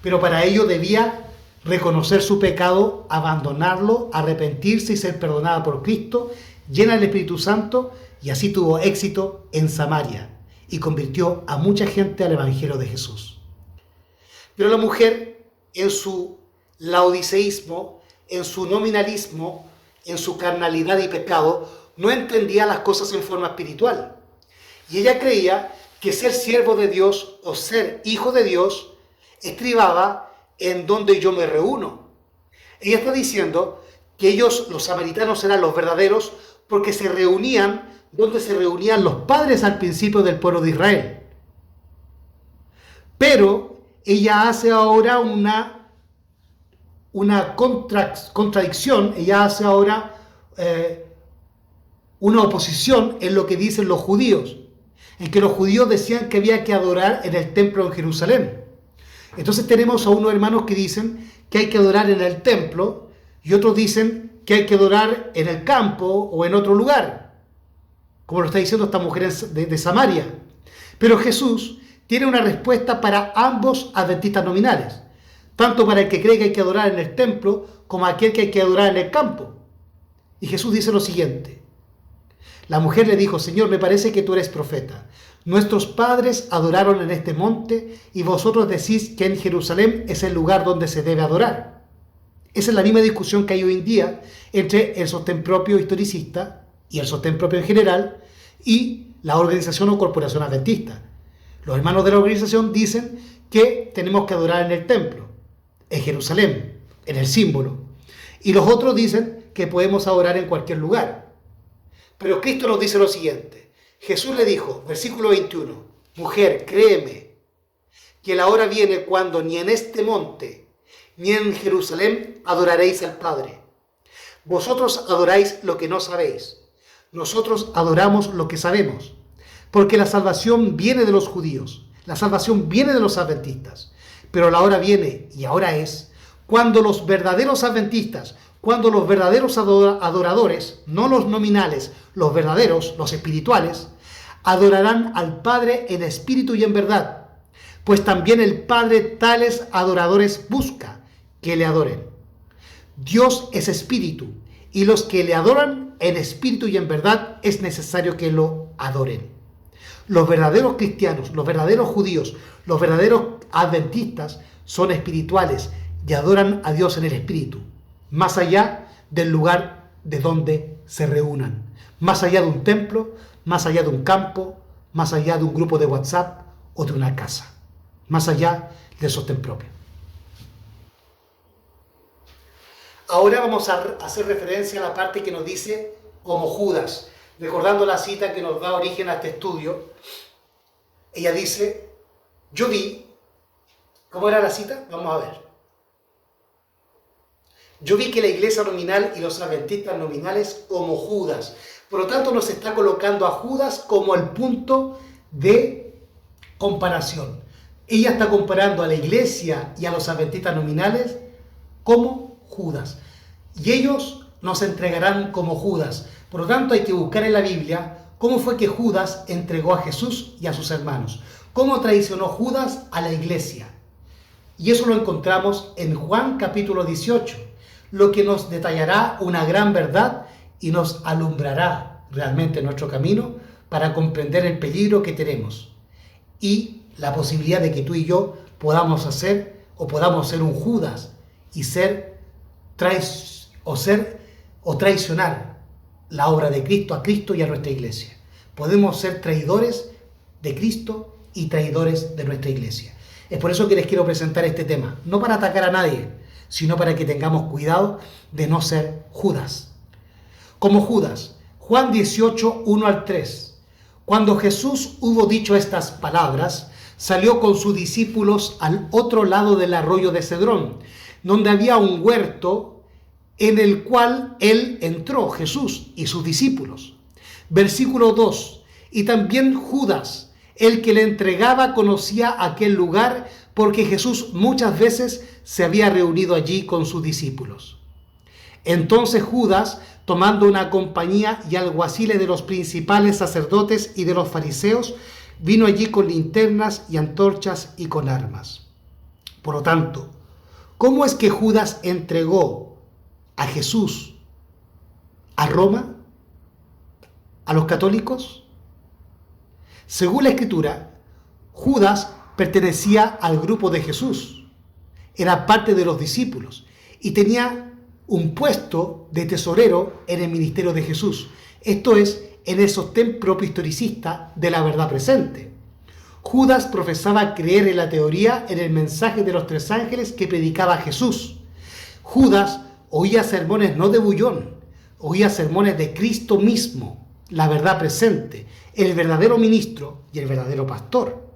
[SPEAKER 1] Pero para ello debía reconocer su pecado, abandonarlo, arrepentirse y ser perdonada por Cristo, llena del Espíritu Santo, y así tuvo éxito en Samaria y convirtió a mucha gente al Evangelio de Jesús. Pero la mujer, en su laodiceísmo, en su nominalismo, en su carnalidad y pecado, no entendía las cosas en forma espiritual. Y ella creía que ser siervo de Dios o ser hijo de Dios estribaba en donde yo me reúno, Ella está diciendo que ellos, los samaritanos, eran los verdaderos porque se reunían donde se reunían los padres al principio del pueblo de Israel. Pero ella hace ahora una contradicción, ella hace ahora una oposición en lo que dicen los judíos, en que los judíos decían que había que adorar en el templo en Jerusalén. Entonces tenemos a unos hermanos que dicen que hay que adorar en el templo y otros dicen que hay que adorar en el campo o en otro lugar, como lo está diciendo esta mujer de Samaria. Pero Jesús tiene una respuesta para ambos adventistas nominales, tanto para el que cree que hay que adorar en el templo como aquel que hay que adorar en el campo. Y Jesús dice lo siguiente: la mujer le dijo, Señor, me parece que tú eres profeta. Nuestros padres adoraron en este monte y vosotros decís que en Jerusalén es el lugar donde se debe adorar. Esa es la misma discusión que hay hoy en día entre el sostén propio historicista y el sostén propio en general y la organización o corporación adventista. Los hermanos de la organización dicen que tenemos que adorar en el templo, en Jerusalén, en el símbolo. Y los otros dicen que podemos adorar en cualquier lugar. Pero Cristo nos dice lo siguiente. Jesús le dijo, versículo 21, mujer, créeme, que la hora viene cuando ni en este monte, ni en Jerusalén adoraréis al Padre. Vosotros adoráis lo que no sabéis. Nosotros adoramos lo que sabemos. Porque la salvación viene de los judíos, la salvación viene de los adventistas. Pero la hora viene, y ahora es, cuando los verdaderos adventistas, cuando los verdaderos adoradores, no los nominales, los verdaderos, los espirituales, adorarán al Padre en espíritu y en verdad. Pues también el Padre tales adoradores busca que le adoren. Dios es espíritu, y los que le adoran en espíritu y en verdad es necesario que lo adoren. Los verdaderos cristianos, los verdaderos judíos, los verdaderos adventistas son espirituales y adoran a Dios en el espíritu, más allá del lugar de donde se reúnan, más allá de un templo, más allá de un campo, más allá de un grupo de WhatsApp o de una casa, más allá del sostén propio. Ahora vamos a hacer referencia a la parte que nos dice como Judas, recordando la cita que nos da origen a este estudio. Ella dice, yo vi, ¿cómo era la cita? Vamos a ver. Yo vi que la iglesia nominal y los adventistas nominales como Judas. Por lo tanto, nos está colocando a Judas como el punto de comparación. Ella está comparando a la iglesia y a los adventistas nominales como Judas. Y ellos nos entregarán como Judas. Por lo tanto, hay que buscar en la Biblia cómo fue que Judas entregó a Jesús y a sus hermanos. Cómo traicionó Judas a la iglesia. Y eso lo encontramos en Juan capítulo 18, lo que nos detallará una gran verdad y nos alumbrará realmente nuestro camino para comprender el peligro que tenemos y la posibilidad de que tú y yo podamos ser un Judas y traicionar la obra de Cristo, a Cristo y a nuestra iglesia. Podemos ser traidores de Cristo y traidores de nuestra iglesia. Es por eso que les quiero presentar este tema, no para atacar a nadie, sino para que tengamos cuidado de no ser Judas. Como Judas, Juan 18, 1 al 3. Cuando Jesús hubo dicho estas palabras, salió con sus discípulos al otro lado del arroyo de Cedrón, donde había un huerto en el cual él entró, Jesús y sus discípulos. Versículo 2. Y también Judas, el que le entregaba, conocía aquel lugar porque Jesús muchas veces se había reunido allí con sus discípulos. Entonces Judas, tomando una compañía y alguaciles de los principales sacerdotes y de los fariseos, vino allí con linternas y antorchas y con armas. Por lo tanto, ¿cómo es que Judas entregó a Jesús a Roma, a los católicos? Según la Escritura, Judas pertenecía al grupo de Jesús, era parte de los discípulos y tenía un puesto de tesorero en el ministerio de Jesús. Esto es, en el sostén propio historicista de la verdad presente. Judas profesaba creer en la teoría, en el mensaje de los tres ángeles que predicaba Jesús. Judas oía sermones no de bullón, oía sermones de Cristo mismo, la verdad presente, el verdadero ministro y el verdadero pastor,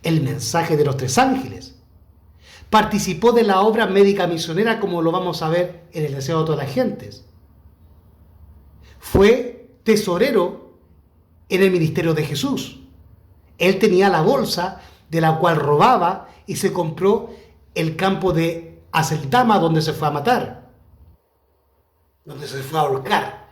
[SPEAKER 1] el mensaje de los 3 ángeles. Participó de la obra médica misionera, como lo vamos a ver en el deseo de todas las gentes. Fue tesorero en el ministerio de Jesús. Él tenía la bolsa de la cual robaba y se compró el campo de Aceldama, donde se fue a matar, donde se fue a ahorcar.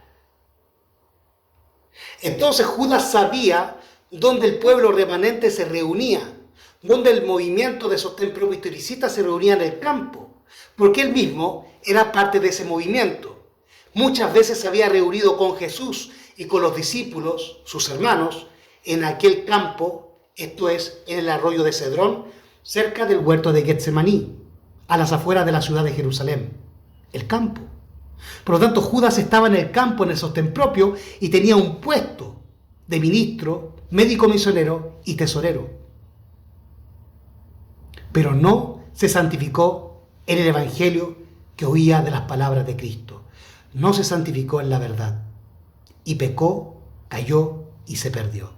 [SPEAKER 1] Entonces Judas sabía dónde el pueblo remanente se reunía, donde el movimiento de sostén propio historicista se reunía en el campo, porque él mismo era parte de ese movimiento. Muchas veces se había reunido con Jesús y con los discípulos, sus hermanos, en aquel campo, esto es, en el arroyo de Cedrón, cerca del huerto de Getsemaní, a las afueras de la ciudad de Jerusalén, el campo. Por lo tanto, Judas estaba en el campo, en el sostén propio, y tenía un puesto de ministro, médico misionero y tesorero. Pero no se santificó en el evangelio que oía de las palabras de Cristo. No se santificó en la verdad. Y pecó, cayó y se perdió.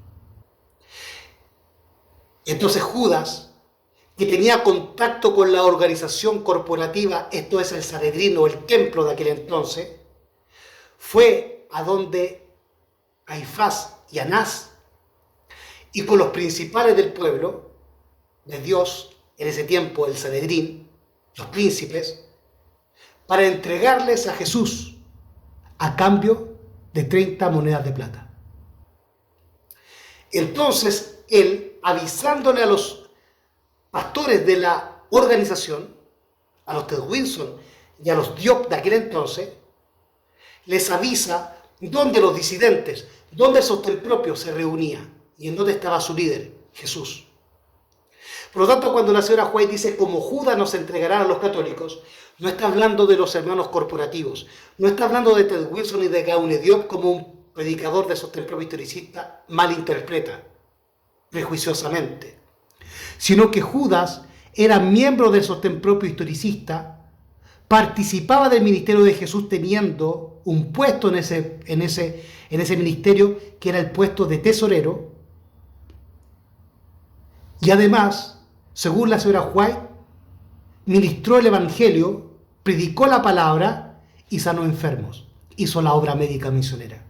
[SPEAKER 1] Entonces Judas, que tenía contacto con la organización corporativa, esto es el Sanedrín o el templo de aquel entonces, fue a donde Caifás y Anás, y con los principales del pueblo de Dios, en ese tiempo el Sanedrín, los príncipes, para entregarles a Jesús a cambio de 30 monedas de plata. Entonces él, avisándole a los pastores de la organización, a los Ted Wilson y a los Diop de aquel entonces, les avisa dónde los disidentes, dónde el sostén propio se reunía y en dónde estaba su líder, Jesús. Por lo tanto, cuando la señora White dice como Judas nos entregará a los católicos, no está hablando de los hermanos corporativos, no está hablando de Ted Wilson y de Gaune Diop como un predicador de sostén propio historicista malinterpreta prejuiciosamente, sino que Judas era miembro del sostén propio historicista, participaba del ministerio de Jesús teniendo un puesto en ese ministerio que era el puesto de tesorero, y además, según la señora White, ministró el evangelio, predicó la palabra y sanó enfermos, hizo la obra médica misionera.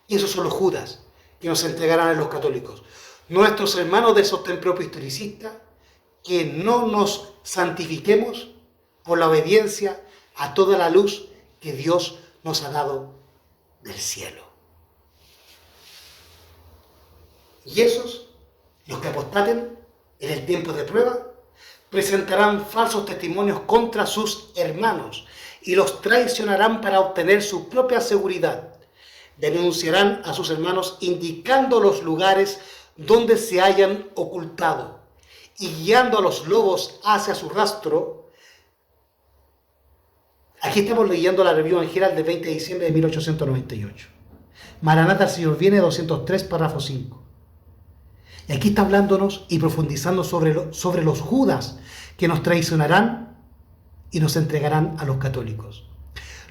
[SPEAKER 1] Y esos son los Judas que nos entregarán a los católicos, nuestros hermanos del sostén propio historicista, que no nos santifiquemos por la obediencia a toda la luz que Dios nos ha dado del cielo. Y esos, los que apostaten en el tiempo de prueba, presentarán falsos testimonios contra sus hermanos y los traicionarán para obtener su propia seguridad. Denunciarán a sus hermanos indicando los lugares donde se hayan ocultado y guiando a los lobos hacia su rastro. Aquí estamos leyendo la Review Angel del 20 de diciembre de 1898. Maranatha, el Señor viene, 203, párrafo 5. Y aquí está hablándonos y profundizando sobre los Judas que nos traicionarán y nos entregarán a los católicos.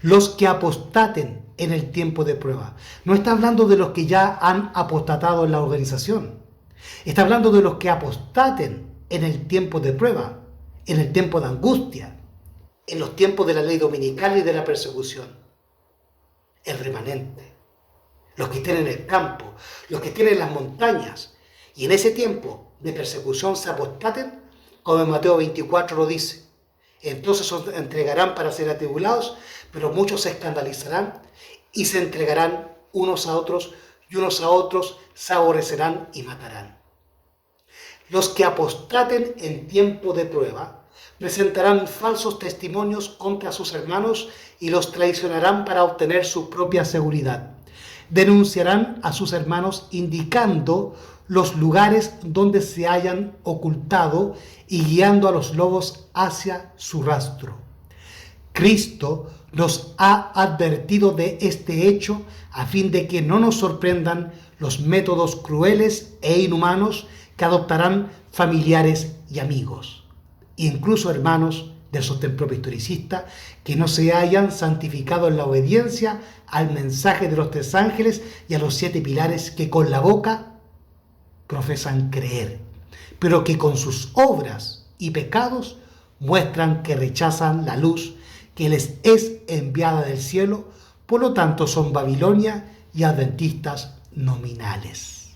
[SPEAKER 1] Los que apostaten en el tiempo de prueba. No está hablando de los que ya han apostatado en la organización. Está hablando de los que apostaten en el tiempo de prueba, en el tiempo de angustia, en los tiempos de la ley dominical y de la persecución. El remanente. Los que estén en el campo, los que estén en las montañas. Y en ese tiempo de persecución se apostaten, como en Mateo 24 lo dice. Entonces se entregarán para ser atribulados, pero muchos se escandalizarán y se entregarán unos a otros, y unos a otros se aborrecerán y matarán. Los que apostaten en tiempo de prueba presentarán falsos testimonios contra sus hermanos y los traicionarán para obtener su propia seguridad. Denunciarán a sus hermanos indicando los lugares donde se hayan ocultado y guiando a los lobos hacia su rastro. Cristo nos ha advertido de este hecho a fin de que no nos sorprendan los métodos crueles e inhumanos que adoptarán familiares y amigos, incluso hermanos del sostén propio historicista, que no se hayan santificado en la obediencia al mensaje de los 3 ángeles y a los 7 pilares que con la boca profesan creer, pero que con sus obras y pecados muestran que rechazan la luz que les es enviada del cielo, por lo tanto son Babilonia y adventistas nominales.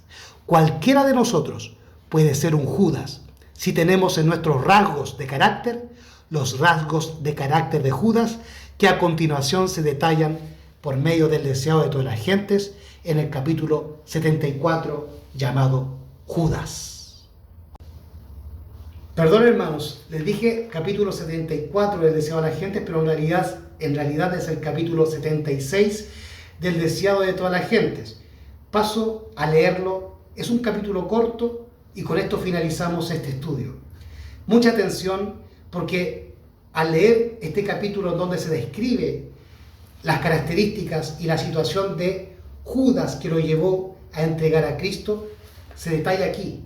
[SPEAKER 1] Cualquiera de nosotros puede ser un Judas si tenemos en nuestros rasgos de carácter los rasgos de carácter de Judas, que a continuación se detallan por medio del deseado de todas las gentes en el capítulo 74 llamado Judas. Perdón, hermanos, les dije capítulo 74 del deseado de las gentes, pero en realidad es el capítulo 76 del deseado de todas las gentes. Paso a leerlo, es un capítulo corto y con esto finalizamos este estudio. Mucha atención, porque al leer este capítulo donde se describe las características y la situación de Judas que lo llevó a entregar a Cristo, se detalla aquí.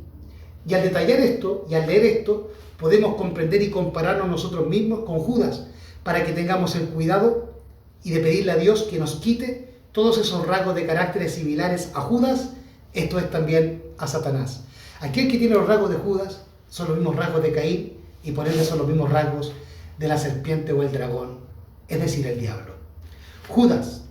[SPEAKER 1] Y al detallar esto y al leer esto, podemos comprender y compararnos nosotros mismos con Judas, para que tengamos el cuidado y de pedirle a Dios que nos quite todos esos rasgos de caracteres similares a Judas, esto es también a Satanás. Aquel que tiene los rasgos de Judas son los mismos rasgos de Caín, y por ende son los mismos rasgos de la serpiente o el dragón, es decir, el diablo. Judas.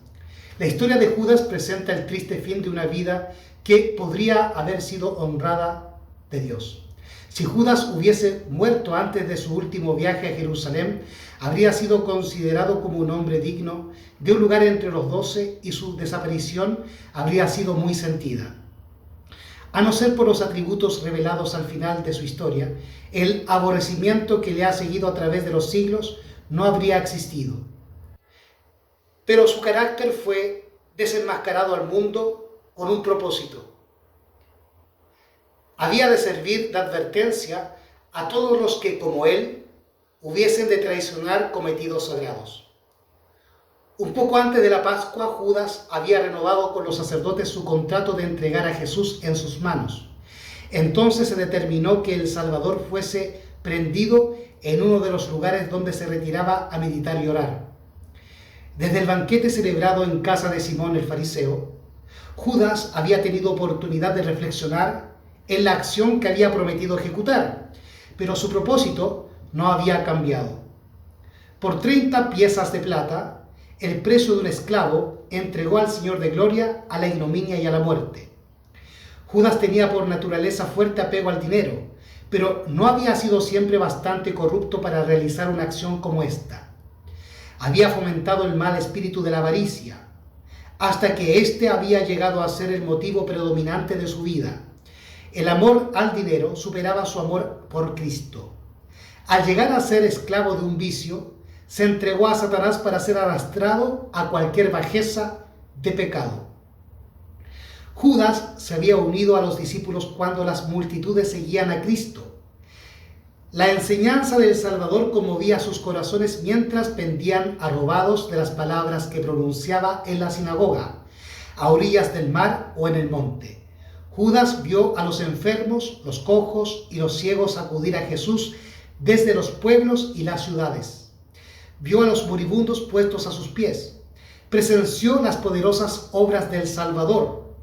[SPEAKER 1] La historia de Judas presenta el triste fin de una vida que podría haber sido honrada de Dios. Si Judas hubiese muerto antes de su último viaje a Jerusalén, habría sido considerado como un hombre digno de un lugar entre los 12 y su desaparición habría sido muy sentida. A no ser por los atributos revelados al final de su historia, el aborrecimiento que le ha seguido a través de los siglos no habría existido. Pero su carácter fue desenmascarado al mundo con un propósito. Había de servir de advertencia a todos los que, como él, hubiesen de traicionar cometidos sagrados. Un poco antes de la Pascua, Judas había renovado con los sacerdotes su contrato de entregar a Jesús en sus manos. Entonces se determinó que el Salvador fuese prendido en uno de los lugares donde se retiraba a meditar y orar. Desde el banquete celebrado en casa de Simón el fariseo, Judas había tenido oportunidad de reflexionar en la acción que había prometido ejecutar, pero su propósito no había cambiado. Por 30 piezas de plata, el precio de un esclavo, entregó al Señor de Gloria a la ignominia y a la muerte. Judas tenía por naturaleza fuerte apego al dinero, pero no había sido siempre bastante corrupto para realizar una acción como esta. Había fomentado el mal espíritu de la avaricia, hasta que éste había llegado a ser el motivo predominante de su vida. El amor al dinero superaba su amor por Cristo. Al llegar a ser esclavo de un vicio, se entregó a Satanás para ser arrastrado a cualquier bajeza de pecado. Judas se había unido a los discípulos cuando las multitudes seguían a Cristo. La enseñanza del Salvador conmovía sus corazones mientras pendían arrobados de las palabras que pronunciaba en la sinagoga, a orillas del mar o en el monte. Judas vio a los enfermos, los cojos y los ciegos acudir a Jesús desde los pueblos y las ciudades. Vio a los moribundos puestos a sus pies. Presenció las poderosas obras del Salvador,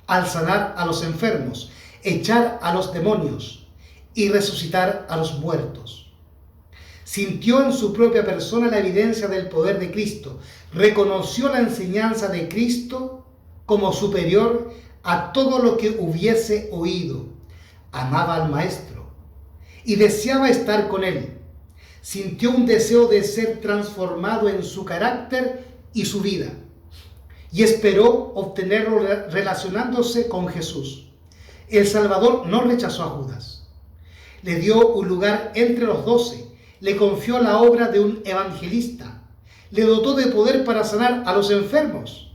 [SPEAKER 1] al sanar a los enfermos, echar a los demonios y resucitar a los muertos. Sintió en su propia persona la evidencia del poder de Cristo. Reconoció la enseñanza de Cristo como superior a todo lo que hubiese oído. Amaba al Maestro y deseaba estar con él. Sintió un deseo de ser transformado en su carácter y su vida, y esperó obtenerlo relacionándose con Jesús. El Salvador no rechazó a Judas. Le dio un lugar entre los 12, le confió la obra de un evangelista, le dotó de poder para sanar a los enfermos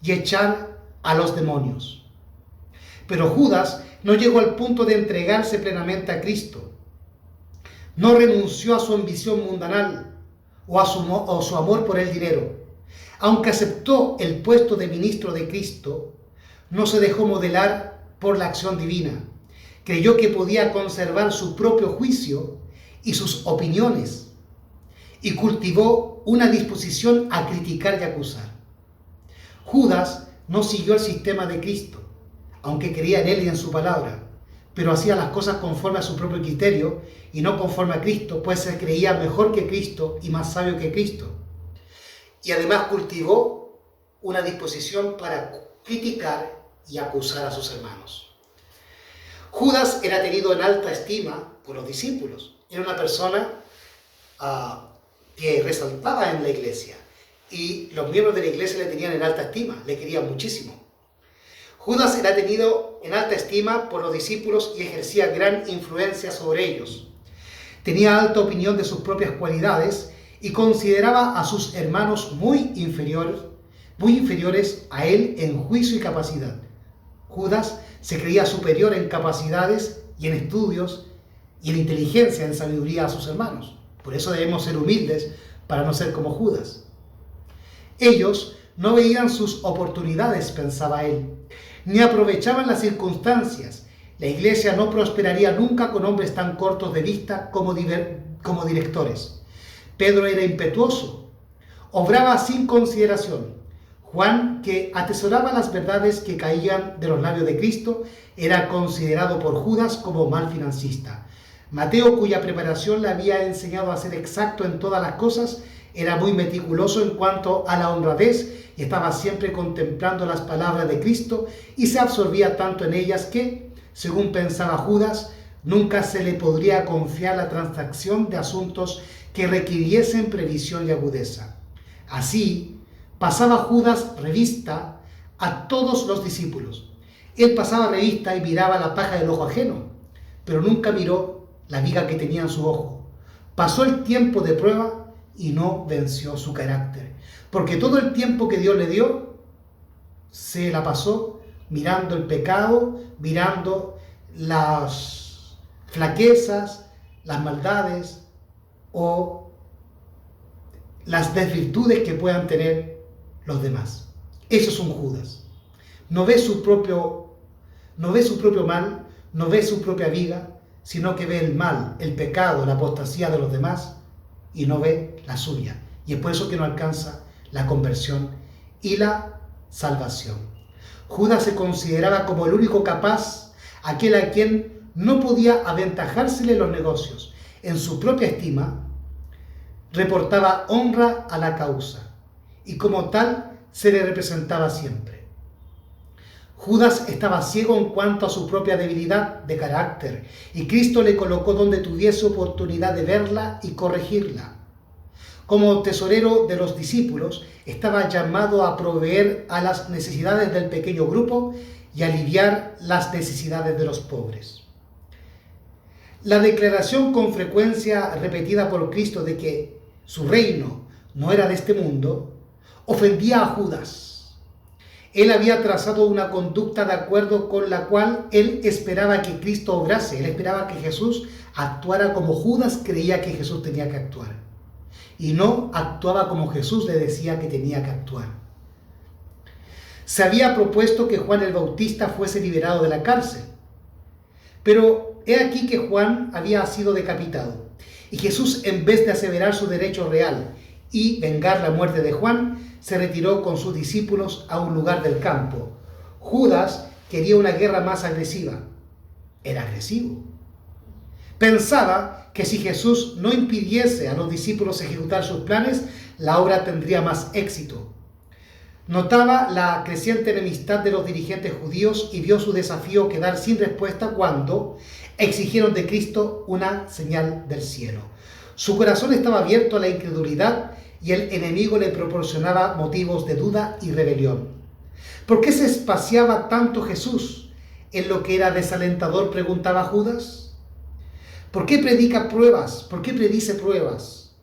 [SPEAKER 1] y echar a los demonios. Pero Judas no llegó al punto de entregarse plenamente a Cristo. No renunció a su ambición mundanal o a su amor por el dinero. Aunque aceptó el puesto de ministro de Cristo, no se dejó modelar por la acción divina. Creyó que podía conservar su propio juicio y sus opiniones y cultivó una disposición a criticar y acusar. Judas no siguió el sistema de Cristo, aunque creía en él y en su palabra, pero hacía las cosas conforme a su propio criterio y no conforme a Cristo, pues se creía mejor que Cristo y más sabio que Cristo. Y además cultivó una disposición para criticar y acusar a sus hermanos. Judas era tenido en alta estima por los discípulos. Era una persona que resaltaba en la iglesia y los miembros de la iglesia le tenían en alta estima, le querían muchísimo. Judas era tenido en alta estima por los discípulos y ejercía gran influencia sobre ellos. Tenía alta opinión de sus propias cualidades y consideraba a sus hermanos muy inferiores a él en juicio y capacidad. Judas se creía superior en capacidades y en estudios y en inteligencia, en sabiduría a sus hermanos. Por eso debemos ser humildes para no ser como Judas. Ellos no veían sus oportunidades, pensaba él, ni aprovechaban las circunstancias. La iglesia no prosperaría nunca con hombres tan cortos de vista como directores. Pedro era impetuoso, obraba sin consideración. Juan, que atesoraba las verdades que caían de los labios de Cristo, era considerado por Judas como mal financista. Mateo, cuya preparación le había enseñado a ser exacto en todas las cosas, era muy meticuloso en cuanto a la honradez y estaba siempre contemplando las palabras de Cristo y se absorbía tanto en ellas que, según pensaba Judas, nunca se le podría confiar la transacción de asuntos que requiriesen previsión y agudeza. Así, pasaba Judas revista a todos los discípulos. Él pasaba revista y miraba la paja del ojo ajeno, pero nunca miró la viga que tenía en su ojo. Pasó el tiempo de prueba y no venció su carácter, porque todo el tiempo que Dios le dio, se la pasó mirando el pecado, mirando las flaquezas, las maldades o las desvirtudes que puedan tener los demás. Eso es un Judas. No ve su propio mal, no ve su propia viga, sino que ve el mal, el pecado, la apostasía de los demás y no ve la suya. Y es por eso que no alcanza la conversión y la salvación. Judas se consideraba como el único capaz, aquel a quien no podía aventajársele los negocios. En su propia estima, reportaba honra a la causa y como tal se le representaba siempre. Judas estaba ciego en cuanto a su propia debilidad de carácter y Cristo le colocó donde tuviese oportunidad de verla y corregirla. Como tesorero de los discípulos, estaba llamado a proveer a las necesidades del pequeño grupo y aliviar las necesidades de los pobres. La declaración con frecuencia repetida por Cristo de que su reino no era de este mundo, ofendía a Judas. Él había trazado una conducta de acuerdo con la cual él esperaba que Cristo obrase. Él esperaba que Jesús actuara como Judas creía que Jesús tenía que actuar. Y no actuaba como Jesús le decía que tenía que actuar. Se había propuesto que Juan el Bautista fuese liberado de la cárcel. Pero he aquí que Juan había sido decapitado. Y Jesús, en vez de aseverar su derecho real y vengar la muerte de Juan, se retiró con sus discípulos a un lugar del campo. Judas quería una guerra más agresiva. Era agresivo. Pensaba que si Jesús no impidiese a los discípulos ejecutar sus planes, la obra tendría más éxito. Notaba la creciente enemistad de los dirigentes judíos y vio su desafío quedar sin respuesta cuando exigieron de Cristo una señal del cielo. Su corazón estaba abierto a la incredulidad y el enemigo le proporcionaba motivos de duda y rebelión. ¿Por qué se espaciaba tanto Jesús en lo que era desalentador?, preguntaba Judas. ¿Por qué predica pruebas? ¿Por qué predice pruebas?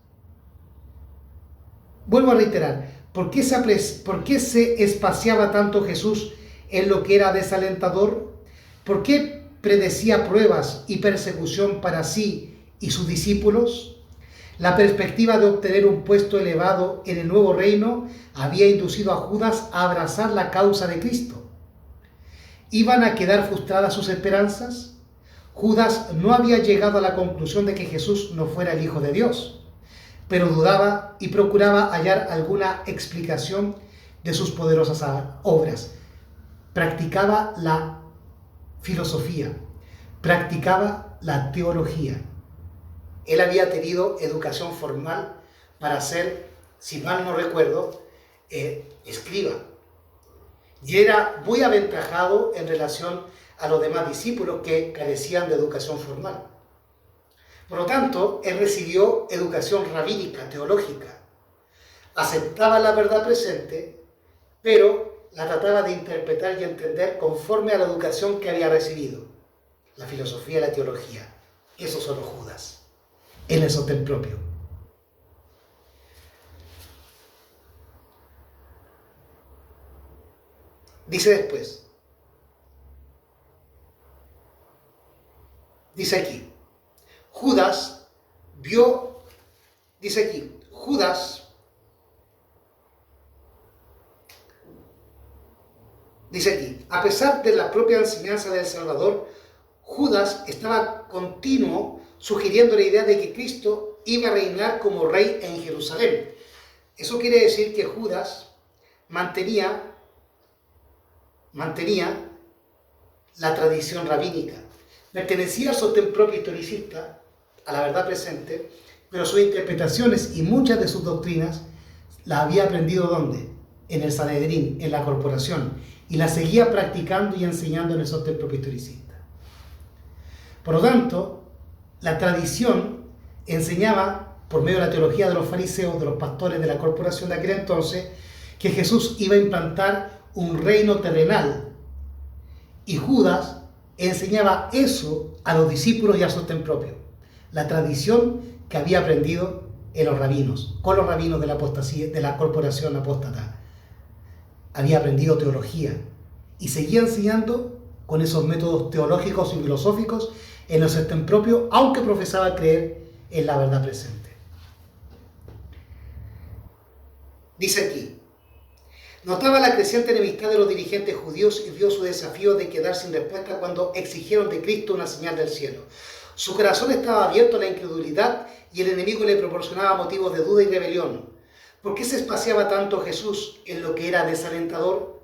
[SPEAKER 1] Vuelvo a reiterar, ¿por qué se espaciaba tanto Jesús en lo que era desalentador? ¿Por qué predecía pruebas y persecución para sí y sus discípulos? La perspectiva de obtener un puesto elevado en el nuevo reino había inducido a Judas a abrazar la causa de Cristo. ¿Iban a quedar frustradas sus esperanzas? Judas no había llegado a la conclusión de que Jesús no fuera el Hijo de Dios. pero dudaba y procuraba hallar alguna explicación de sus poderosas obras. Practicaba la filosofía, practicaba la teología. Él había tenido educación formal para ser, si mal no recuerdo, escriba. Y era muy aventajado en relación a los demás discípulos que carecían de educación formal. Por lo tanto, él recibió educación rabínica, teológica. Aceptaba la verdad presente, pero la trataba de interpretar y entender conforme a la educación que había recibido. La filosofía y la teología. Esos son los Judas. Él es sostén propio. Dice después. Dice aquí. Judas vio, dice aquí, Judas, dice aquí, a pesar de la propia enseñanza del Salvador, Judas estaba continuo sugiriendo la idea de que Cristo iba a reinar como rey en Jerusalén. Eso quiere decir que Judas mantenía la tradición rabínica. Pertenecía al sostén propio historicista, a la verdad presente, pero sus interpretaciones y muchas de sus doctrinas las había aprendido ¿dónde? En el Sanedrín, en la corporación, y las seguía practicando y enseñando en el sostén propio historicista. Por lo tanto, la tradición enseñaba, por medio de la teología de los fariseos, de los pastores de la corporación de aquel entonces, que Jesús iba a implantar un reino terrenal, y Judas enseñaba eso a los discípulos y al sostén propio. La tradición que había aprendido en los rabinos, con los rabinos de la apostasía, de la corporación apóstata. Había aprendido teología y seguía enseñando con esos métodos teológicos y filosóficos en el sostén propio, aunque profesaba creer en la verdad presente. Dice aquí, notaba la creciente enemistad de los dirigentes judíos y vio su desafío de quedar sin respuesta cuando exigieron de Cristo una señal del cielo. Su corazón estaba abierto a la incredulidad y el enemigo le proporcionaba motivos de duda y rebelión. ¿Por qué se espaciaba tanto Jesús en lo que era desalentador?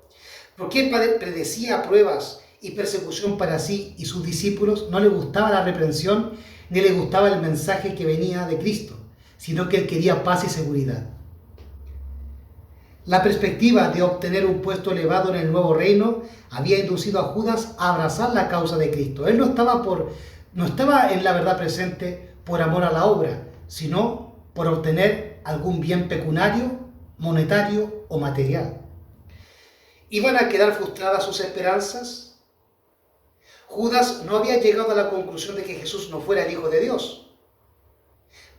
[SPEAKER 1] ¿Por qué predecía pruebas y persecución para sí y sus discípulos? No le gustaba la reprensión ni le gustaba el mensaje que venía de Cristo, sino que él quería paz y seguridad. La perspectiva de obtener un puesto elevado en el nuevo reino había inducido a Judas a abrazar la causa de Cristo. Él no estaba en la verdad presente por amor a la obra, sino por obtener algún bien pecuniario, monetario o material. ¿Iban a quedar frustradas sus esperanzas? Judas no había llegado a la conclusión de que Jesús no fuera el Hijo de Dios,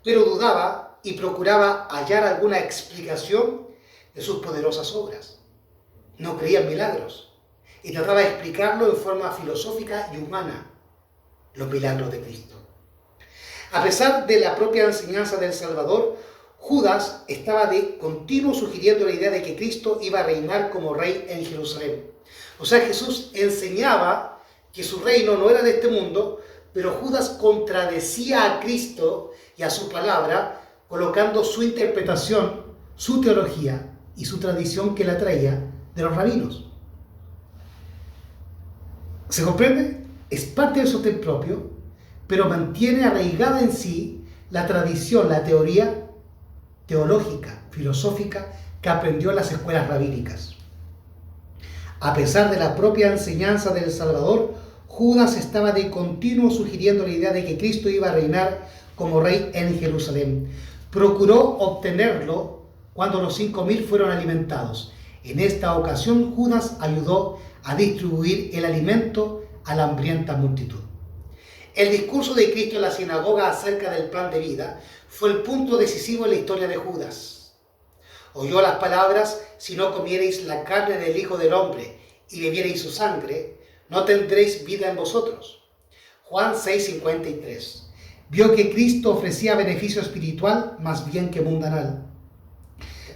[SPEAKER 1] pero dudaba y procuraba hallar alguna explicación de sus poderosas obras. No creía en milagros y trataba de explicarlo en forma filosófica y humana, los milagros de Cristo. A pesar de la propia enseñanza del Salvador, Judas estaba de continuo sugiriendo la idea de que Cristo iba a reinar como rey en Jerusalén. O sea, Jesús enseñaba que su reino no era de este mundo, pero Judas contradecía a Cristo y a su palabra, colocando su interpretación, su teología y su tradición que la traía de los rabinos. ¿Se comprende? Es parte del sostén propio, pero mantiene arraigada en sí la tradición, la teoría teológica, filosófica que aprendió en las escuelas rabínicas. A pesar de la propia enseñanza del Salvador, Judas estaba de continuo sugiriendo la idea de que Cristo iba a reinar como rey en Jerusalén. Procuró obtenerlo cuando los 5.000 fueron alimentados. En esta ocasión, Judas ayudó a distribuir el alimento a la hambrienta multitud. El discurso de Cristo en la sinagoga acerca del pan de vida fue el punto decisivo en la historia de Judas. Oyó las palabras: si no comiereis la carne del Hijo del Hombre y bebiereis su sangre, no tendréis vida en vosotros. Juan 6:53. Vio que Cristo ofrecía beneficio espiritual más bien que mundanal.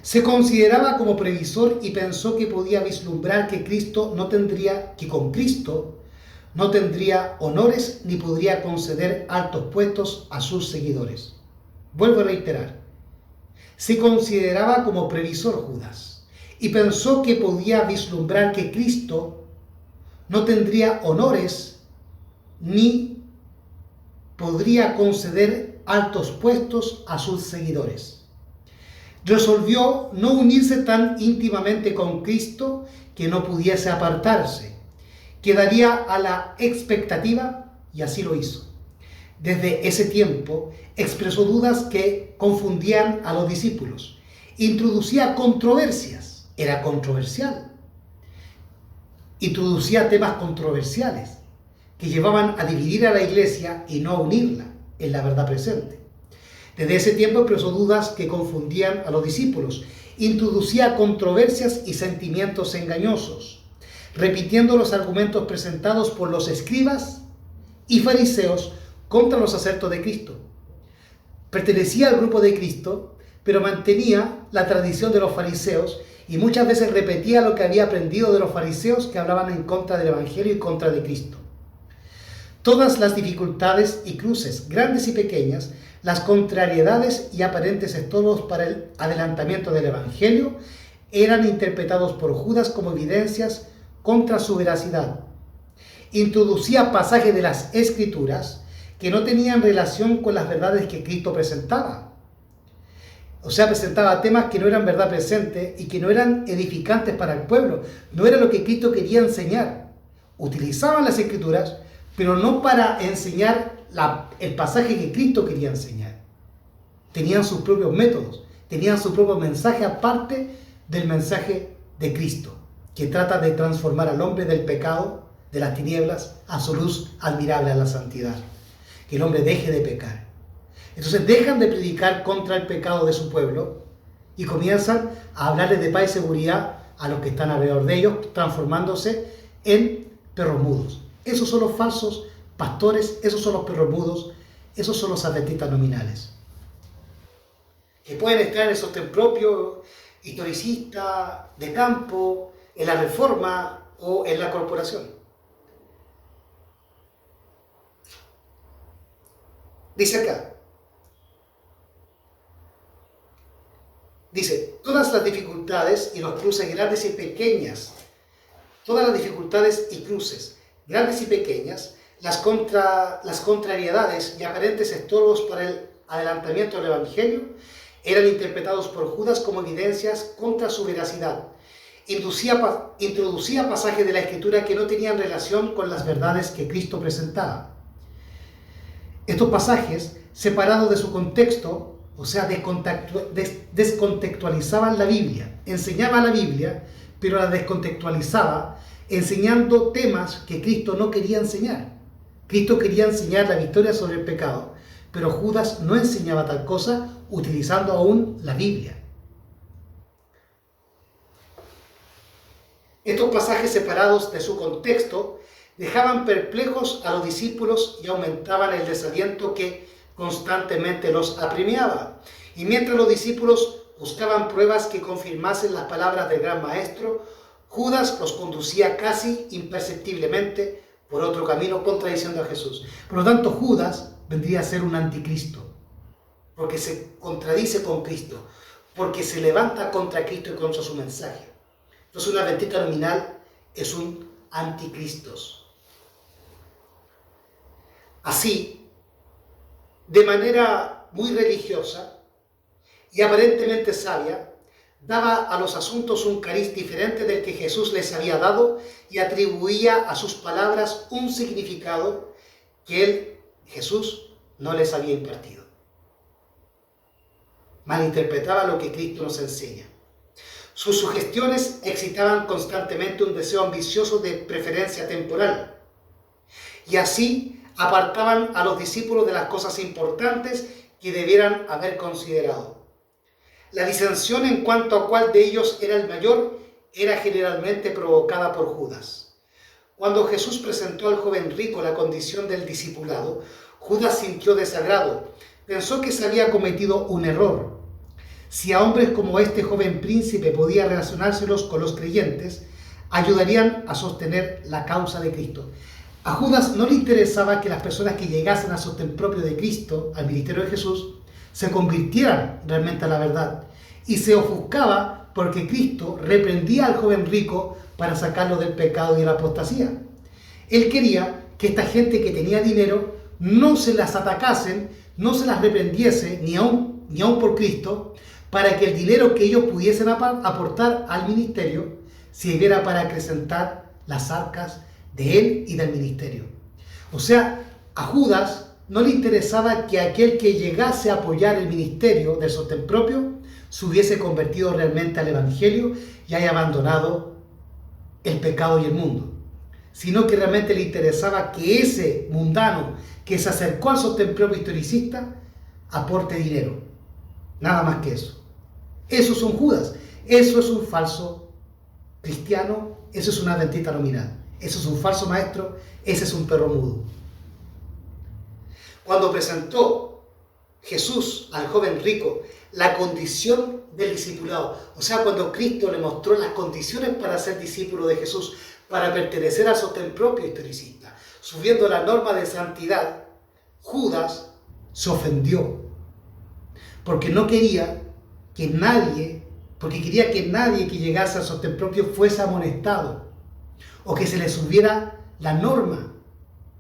[SPEAKER 1] Se consideraba como previsor y pensó que podía vislumbrar que con Cristo no tendría honores ni podría conceder altos puestos a sus seguidores. Vuelvo a reiterar, Se consideraba como previsor Judas y pensó que podía vislumbrar que Cristo no tendría honores ni podría conceder altos puestos a sus seguidores. Resolvió no unirse tan íntimamente con Cristo que no pudiese apartarse. Quedaría a la expectativa y así lo hizo. Desde ese tiempo expresó dudas que confundían a los discípulos. Introducía controversias, era controversial. Introducía temas controversiales que llevaban a dividir a la iglesia y no a unirla en la verdad presente. Desde ese tiempo expresó dudas que confundían a los discípulos. Introducía controversias y sentimientos engañosos, repitiendo los argumentos presentados por los escribas y fariseos contra los acertos de Cristo. Pertenecía al grupo de Cristo, pero mantenía la tradición de los fariseos y muchas veces repetía lo que había aprendido de los fariseos que hablaban en contra del Evangelio y contra de Cristo. Todas las dificultades y cruces, grandes y pequeñas, las contrariedades y aparentes estorbos para el adelantamiento del Evangelio, eran interpretados por Judas como evidencias contra su veracidad. Introducía pasajes de las Escrituras que no tenían relación con las verdades que Cristo presentaba. O sea, presentaba temas que no eran verdad presente y que no eran edificantes para el pueblo. No era lo que Cristo quería enseñar. Utilizaban las Escrituras, pero no para enseñar el pasaje que Cristo quería enseñar. Tenían sus propios métodos, tenían su propio mensaje aparte del mensaje de Cristo, que trata de transformar al hombre del pecado, de las tinieblas, a su luz admirable, a la santidad. Que el hombre deje de pecar. Entonces dejan de predicar contra el pecado de su pueblo y comienzan a hablarles de paz y seguridad a los que están alrededor de ellos, transformándose en perros mudos. Esos son los falsos pastores, esos son los perros mudos, esos son los adventistas nominales. Que pueden estar en el sostén propio, historicista, de campo, en la reforma o en la corporación. Dice acá, todas las dificultades y los cruces grandes y pequeñas, todas las dificultades y cruces grandes y pequeñas, las contrariedades y aparentes estorbos para el adelantamiento del Evangelio eran interpretados por Judas como evidencias contra su veracidad. Introducía pasajes de la Escritura que no tenían relación con las verdades que Cristo presentaba. Estos pasajes, separados de su contexto, o sea, descontextualizaban la Biblia, enseñaba la Biblia, pero la descontextualizaba, enseñando temas que Cristo no quería enseñar. Cristo quería enseñar la victoria sobre el pecado, pero Judas no enseñaba tal cosa utilizando aún la Biblia. Estos pasajes separados de su contexto dejaban perplejos a los discípulos y aumentaban el desaliento que constantemente los apremiaba. Y mientras los discípulos buscaban pruebas que confirmasen las palabras del gran maestro, Judas los conducía casi imperceptiblemente por otro camino contradiciendo a Jesús. Por lo tanto, Judas vendría a ser un anticristo, porque se contradice con Cristo, porque se levanta contra Cristo y contra su mensaje. Entonces, un adventista nominal es un anticristos. Así, de manera muy religiosa y aparentemente sabia, daba a los asuntos un cariz diferente del que Jesús les había dado y atribuía a sus palabras un significado que él, Jesús, no les había impartido. Malinterpretaba lo que Cristo nos enseña. Sus sugestiones excitaban constantemente un deseo ambicioso de preferencia temporal y así apartaban a los discípulos de las cosas importantes que debieran haber considerado. La disensión en cuanto a cuál de ellos era el mayor era generalmente provocada por Judas. Cuando Jesús presentó al joven rico la condición del discipulado, Judas sintió desagrado. Pensó que se había cometido un error. Si a hombres como este joven príncipe podía relacionárselos con los creyentes, ayudarían a sostener la causa de Cristo. A Judas no le interesaba que las personas que llegasen al sostén propio de Cristo, al ministerio de Jesús, se convirtieran realmente a la verdad, y se ofuscaba porque Cristo reprendía al joven rico para sacarlo del pecado y de la apostasía. Él quería que esta gente que tenía dinero no se las atacasen, no se las reprendiese, ni aún por Cristo, para que el dinero que ellos pudiesen aportar al ministerio sirviera para acrecentar las arcas de él y del ministerio. O sea, a Judas no le interesaba que aquel que llegase a apoyar el ministerio del sostén propio se hubiese convertido realmente al Evangelio y haya abandonado el pecado y el mundo, sino que realmente le interesaba que ese mundano que se acercó al sostén propio historicista aporte dinero. Nada más que eso. Eso es un Judas, eso es un falso cristiano, eso es una adventista nominal, eso es un falso maestro, ese es un perro mudo. Cuando presentó Jesús al joven rico la condición del discipulado, o sea, cuando Cristo le mostró las condiciones para ser discípulo de Jesús, para pertenecer al sostén propio historicista, subiendo la norma de santidad, Judas se ofendió, porque no quería que nadie, porque quería que nadie que llegase al sostén propio fuese amonestado, o que se le subiera la norma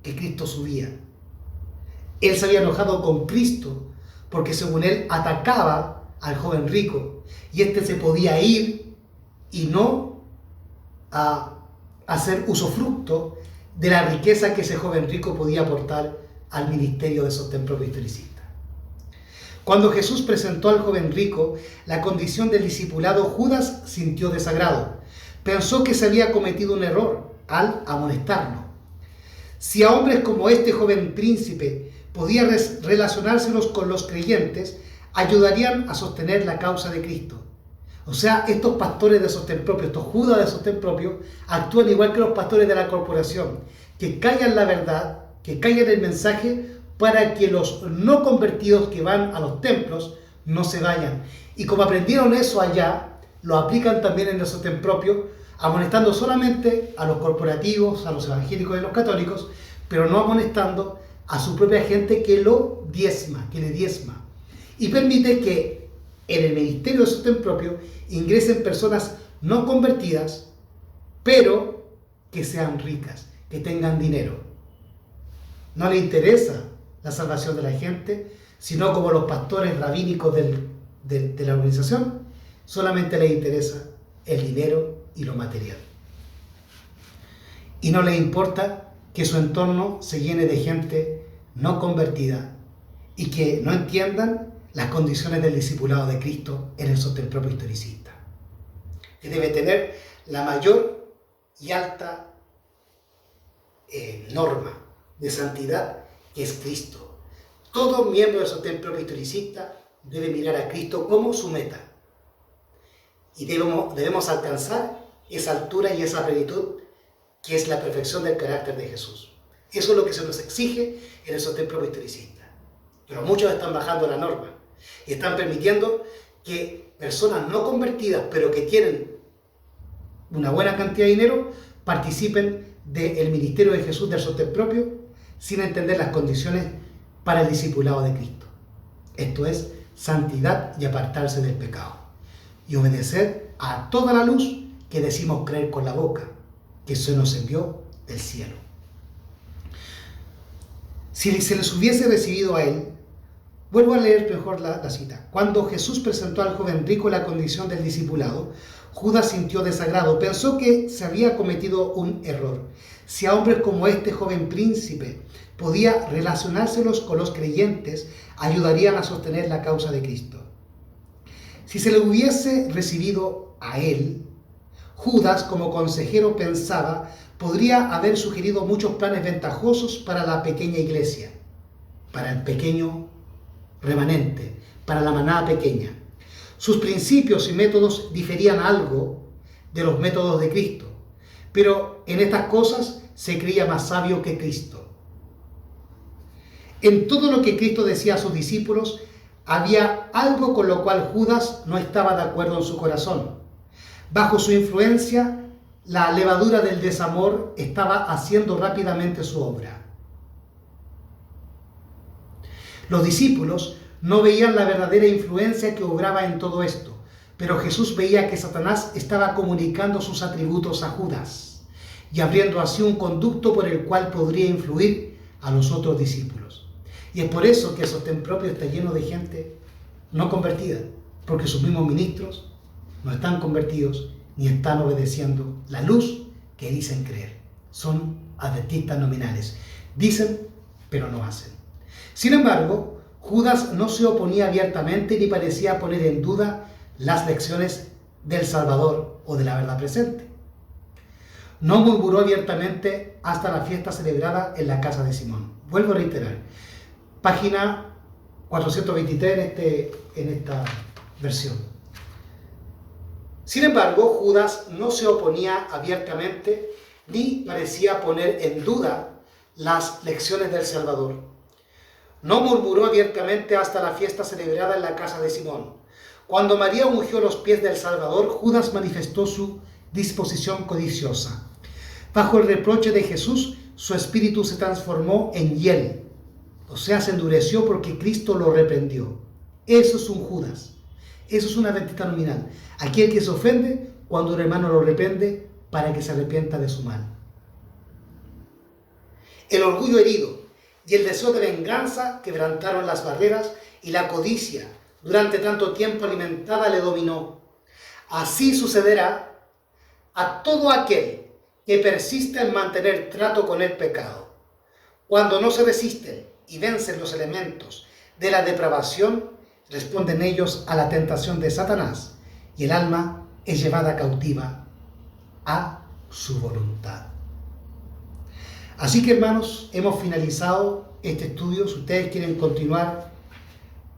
[SPEAKER 1] que Cristo subía. Él se había enojado con Cristo porque según él atacaba al joven rico y éste se podía ir y no a hacer usufructo de la riqueza que ese joven rico podía aportar al ministerio de sostén propio historicista. Cuando Jesús presentó al joven rico la condición del discipulado, Judas sintió desagrado. Pensó que se había cometido un error al amonestarlo. Si a hombres como este joven príncipe podía relacionárselos con los creyentes, ayudarían a sostener la causa de Cristo. O sea, estos pastores de sostén propio, estos Judas de sostén propio, actúan igual que los pastores de la corporación, que callan la verdad, que callan el mensaje, para que los no convertidos que van a los templos no se vayan. Y como aprendieron eso allá, lo aplican también en el sostén propio, amonestando solamente a los corporativos, a los evangélicos y a los católicos, pero no amonestando a su propia gente que lo diezma, que le diezma. Y permite que en el ministerio de sostén propio ingresen personas no convertidas, pero que sean ricas, que tengan dinero. No le interesa la salvación de la gente, sino como los pastores rabínicos de la organización, solamente les interesa el dinero y lo material. Y no les importa que su entorno se llene de gente no convertida y que no entiendan las condiciones del discipulado de Cristo en el sostén propio historicista, que debe tener la mayor y alta norma de santidad, que es Cristo. Todo miembro del sostén propio historicista debe mirar a Cristo como su meta. Y debemos alcanzar esa altura y esa plenitud que es la perfección del carácter de Jesús. Eso es lo que se nos exige en el sostén propio historicista. Pero muchos están bajando la norma y están permitiendo que personas no convertidas, pero que tienen una buena cantidad de dinero, participen del ministerio de Jesús del sostén propio sin entender las condiciones para el discipulado de Cristo. Esto es santidad y apartarse del pecado y obedecer a toda la luz que decimos creer con la boca, que se nos envió del cielo. Si se les hubiese recibido a él, vuelvo a leer mejor la cita. Cuando Jesús presentó al joven rico la condición del discipulado, Judas sintió desagrado, pensó que se había cometido un error. Si a hombres como este joven príncipe podía relacionárselos con los creyentes, ayudarían a sostener la causa de Cristo. Si se le hubiese recibido a él, Judas, como consejero, pensaba, podría haber sugerido muchos planes ventajosos para la pequeña iglesia, para el pequeño remanente, para la manada pequeña. Sus principios y métodos diferían algo de los métodos de Cristo, pero en estas cosas se creía más sabio que Cristo. En todo lo que Cristo decía a sus discípulos, había algo con lo cual Judas no estaba de acuerdo en su corazón. Bajo su influencia, la levadura del desamor estaba haciendo rápidamente su obra. Los discípulos no veían la verdadera influencia que obraba en todo esto, pero Jesús veía que Satanás estaba comunicando sus atributos a Judas y abriendo así un conducto por el cual podría influir a los otros discípulos. Y es por eso que el sostén propio está lleno de gente no convertida, porque sus mismos ministros no están convertidos ni están obedeciendo la luz que dicen creer. Son adventistas nominales. Dicen, pero no hacen. Sin embargo, Judas no se oponía abiertamente ni parecía poner en duda las lecciones del Salvador o de la verdad presente. No murmuró abiertamente hasta la fiesta celebrada en la casa de Simón. Vuelvo a reiterar, página 423 en esta versión. Sin embargo, Judas no se oponía abiertamente ni parecía poner en duda las lecciones del Salvador. No murmuró abiertamente hasta la fiesta celebrada en la casa de Simón. Cuando María ungió los pies del Salvador, Judas manifestó su disposición codiciosa. Bajo el reproche de Jesús, su espíritu se transformó en hiel, o sea, se endureció porque Cristo lo reprendió. Eso es un Judas, eso es una adventista nominal. Aquel que se ofende cuando un hermano lo reprende para que se arrepienta de su mal. El orgullo herido y el deseo de venganza quebrantaron las barreras y la codicia, durante tanto tiempo alimentada, le dominó. Así sucederá a todo aquel que persiste en mantener trato con el pecado. Cuando no se resisten y vencen los elementos de la depravación, responden ellos a la tentación de Satanás y el alma es llevada cautiva a su voluntad. Así que, hermanos, hemos finalizado este estudio. Si ustedes quieren continuar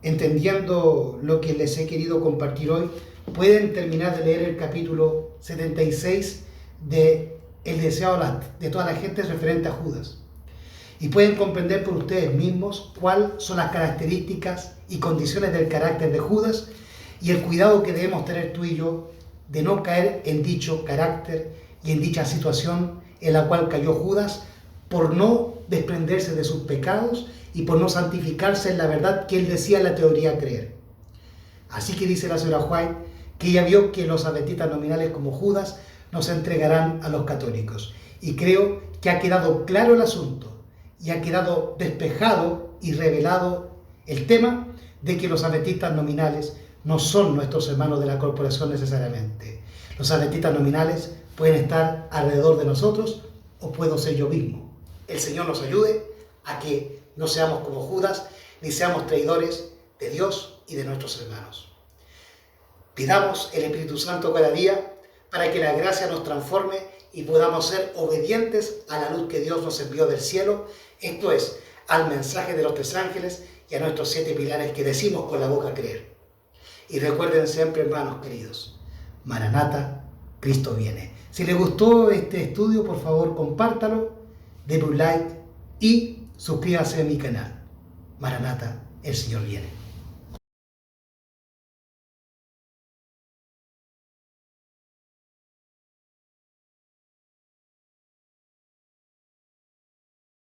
[SPEAKER 1] entendiendo lo que les he querido compartir hoy, pueden terminar de leer el capítulo 76 de El deseo de toda la gente referente a Judas. Y pueden comprender por ustedes mismos cuáles son las características y condiciones del carácter de Judas y el cuidado que debemos tener tú y yo de no caer en dicho carácter y en dicha situación en la cual cayó Judas por no desprenderse de sus pecados y por no santificarse en la verdad que él decía en la teoría creer. Así que dice la señora White que ella vio que los adventistas nominales como Judas nos entregarán a los católicos. Y creo que ha quedado claro el asunto y ha quedado despejado y revelado el tema de que los adventistas nominales no son nuestros hermanos de la corporación necesariamente. Los adventistas nominales pueden estar alrededor de nosotros o puedo ser yo mismo. El Señor nos ayude a que no seamos como Judas ni seamos traidores de Dios y de nuestros hermanos. Pidamos el Espíritu Santo cada día para que la gracia nos transforme y podamos ser obedientes a la luz que Dios nos envió del cielo, esto es, al mensaje de los 3 ángeles y a nuestros 7 pilares que decimos con la boca creer. Y recuerden siempre, hermanos queridos, Maranata, Cristo viene. Si les gustó este estudio, por favor, compártalo, denle un like y suscríbase a mi canal. Maranata, el Señor viene.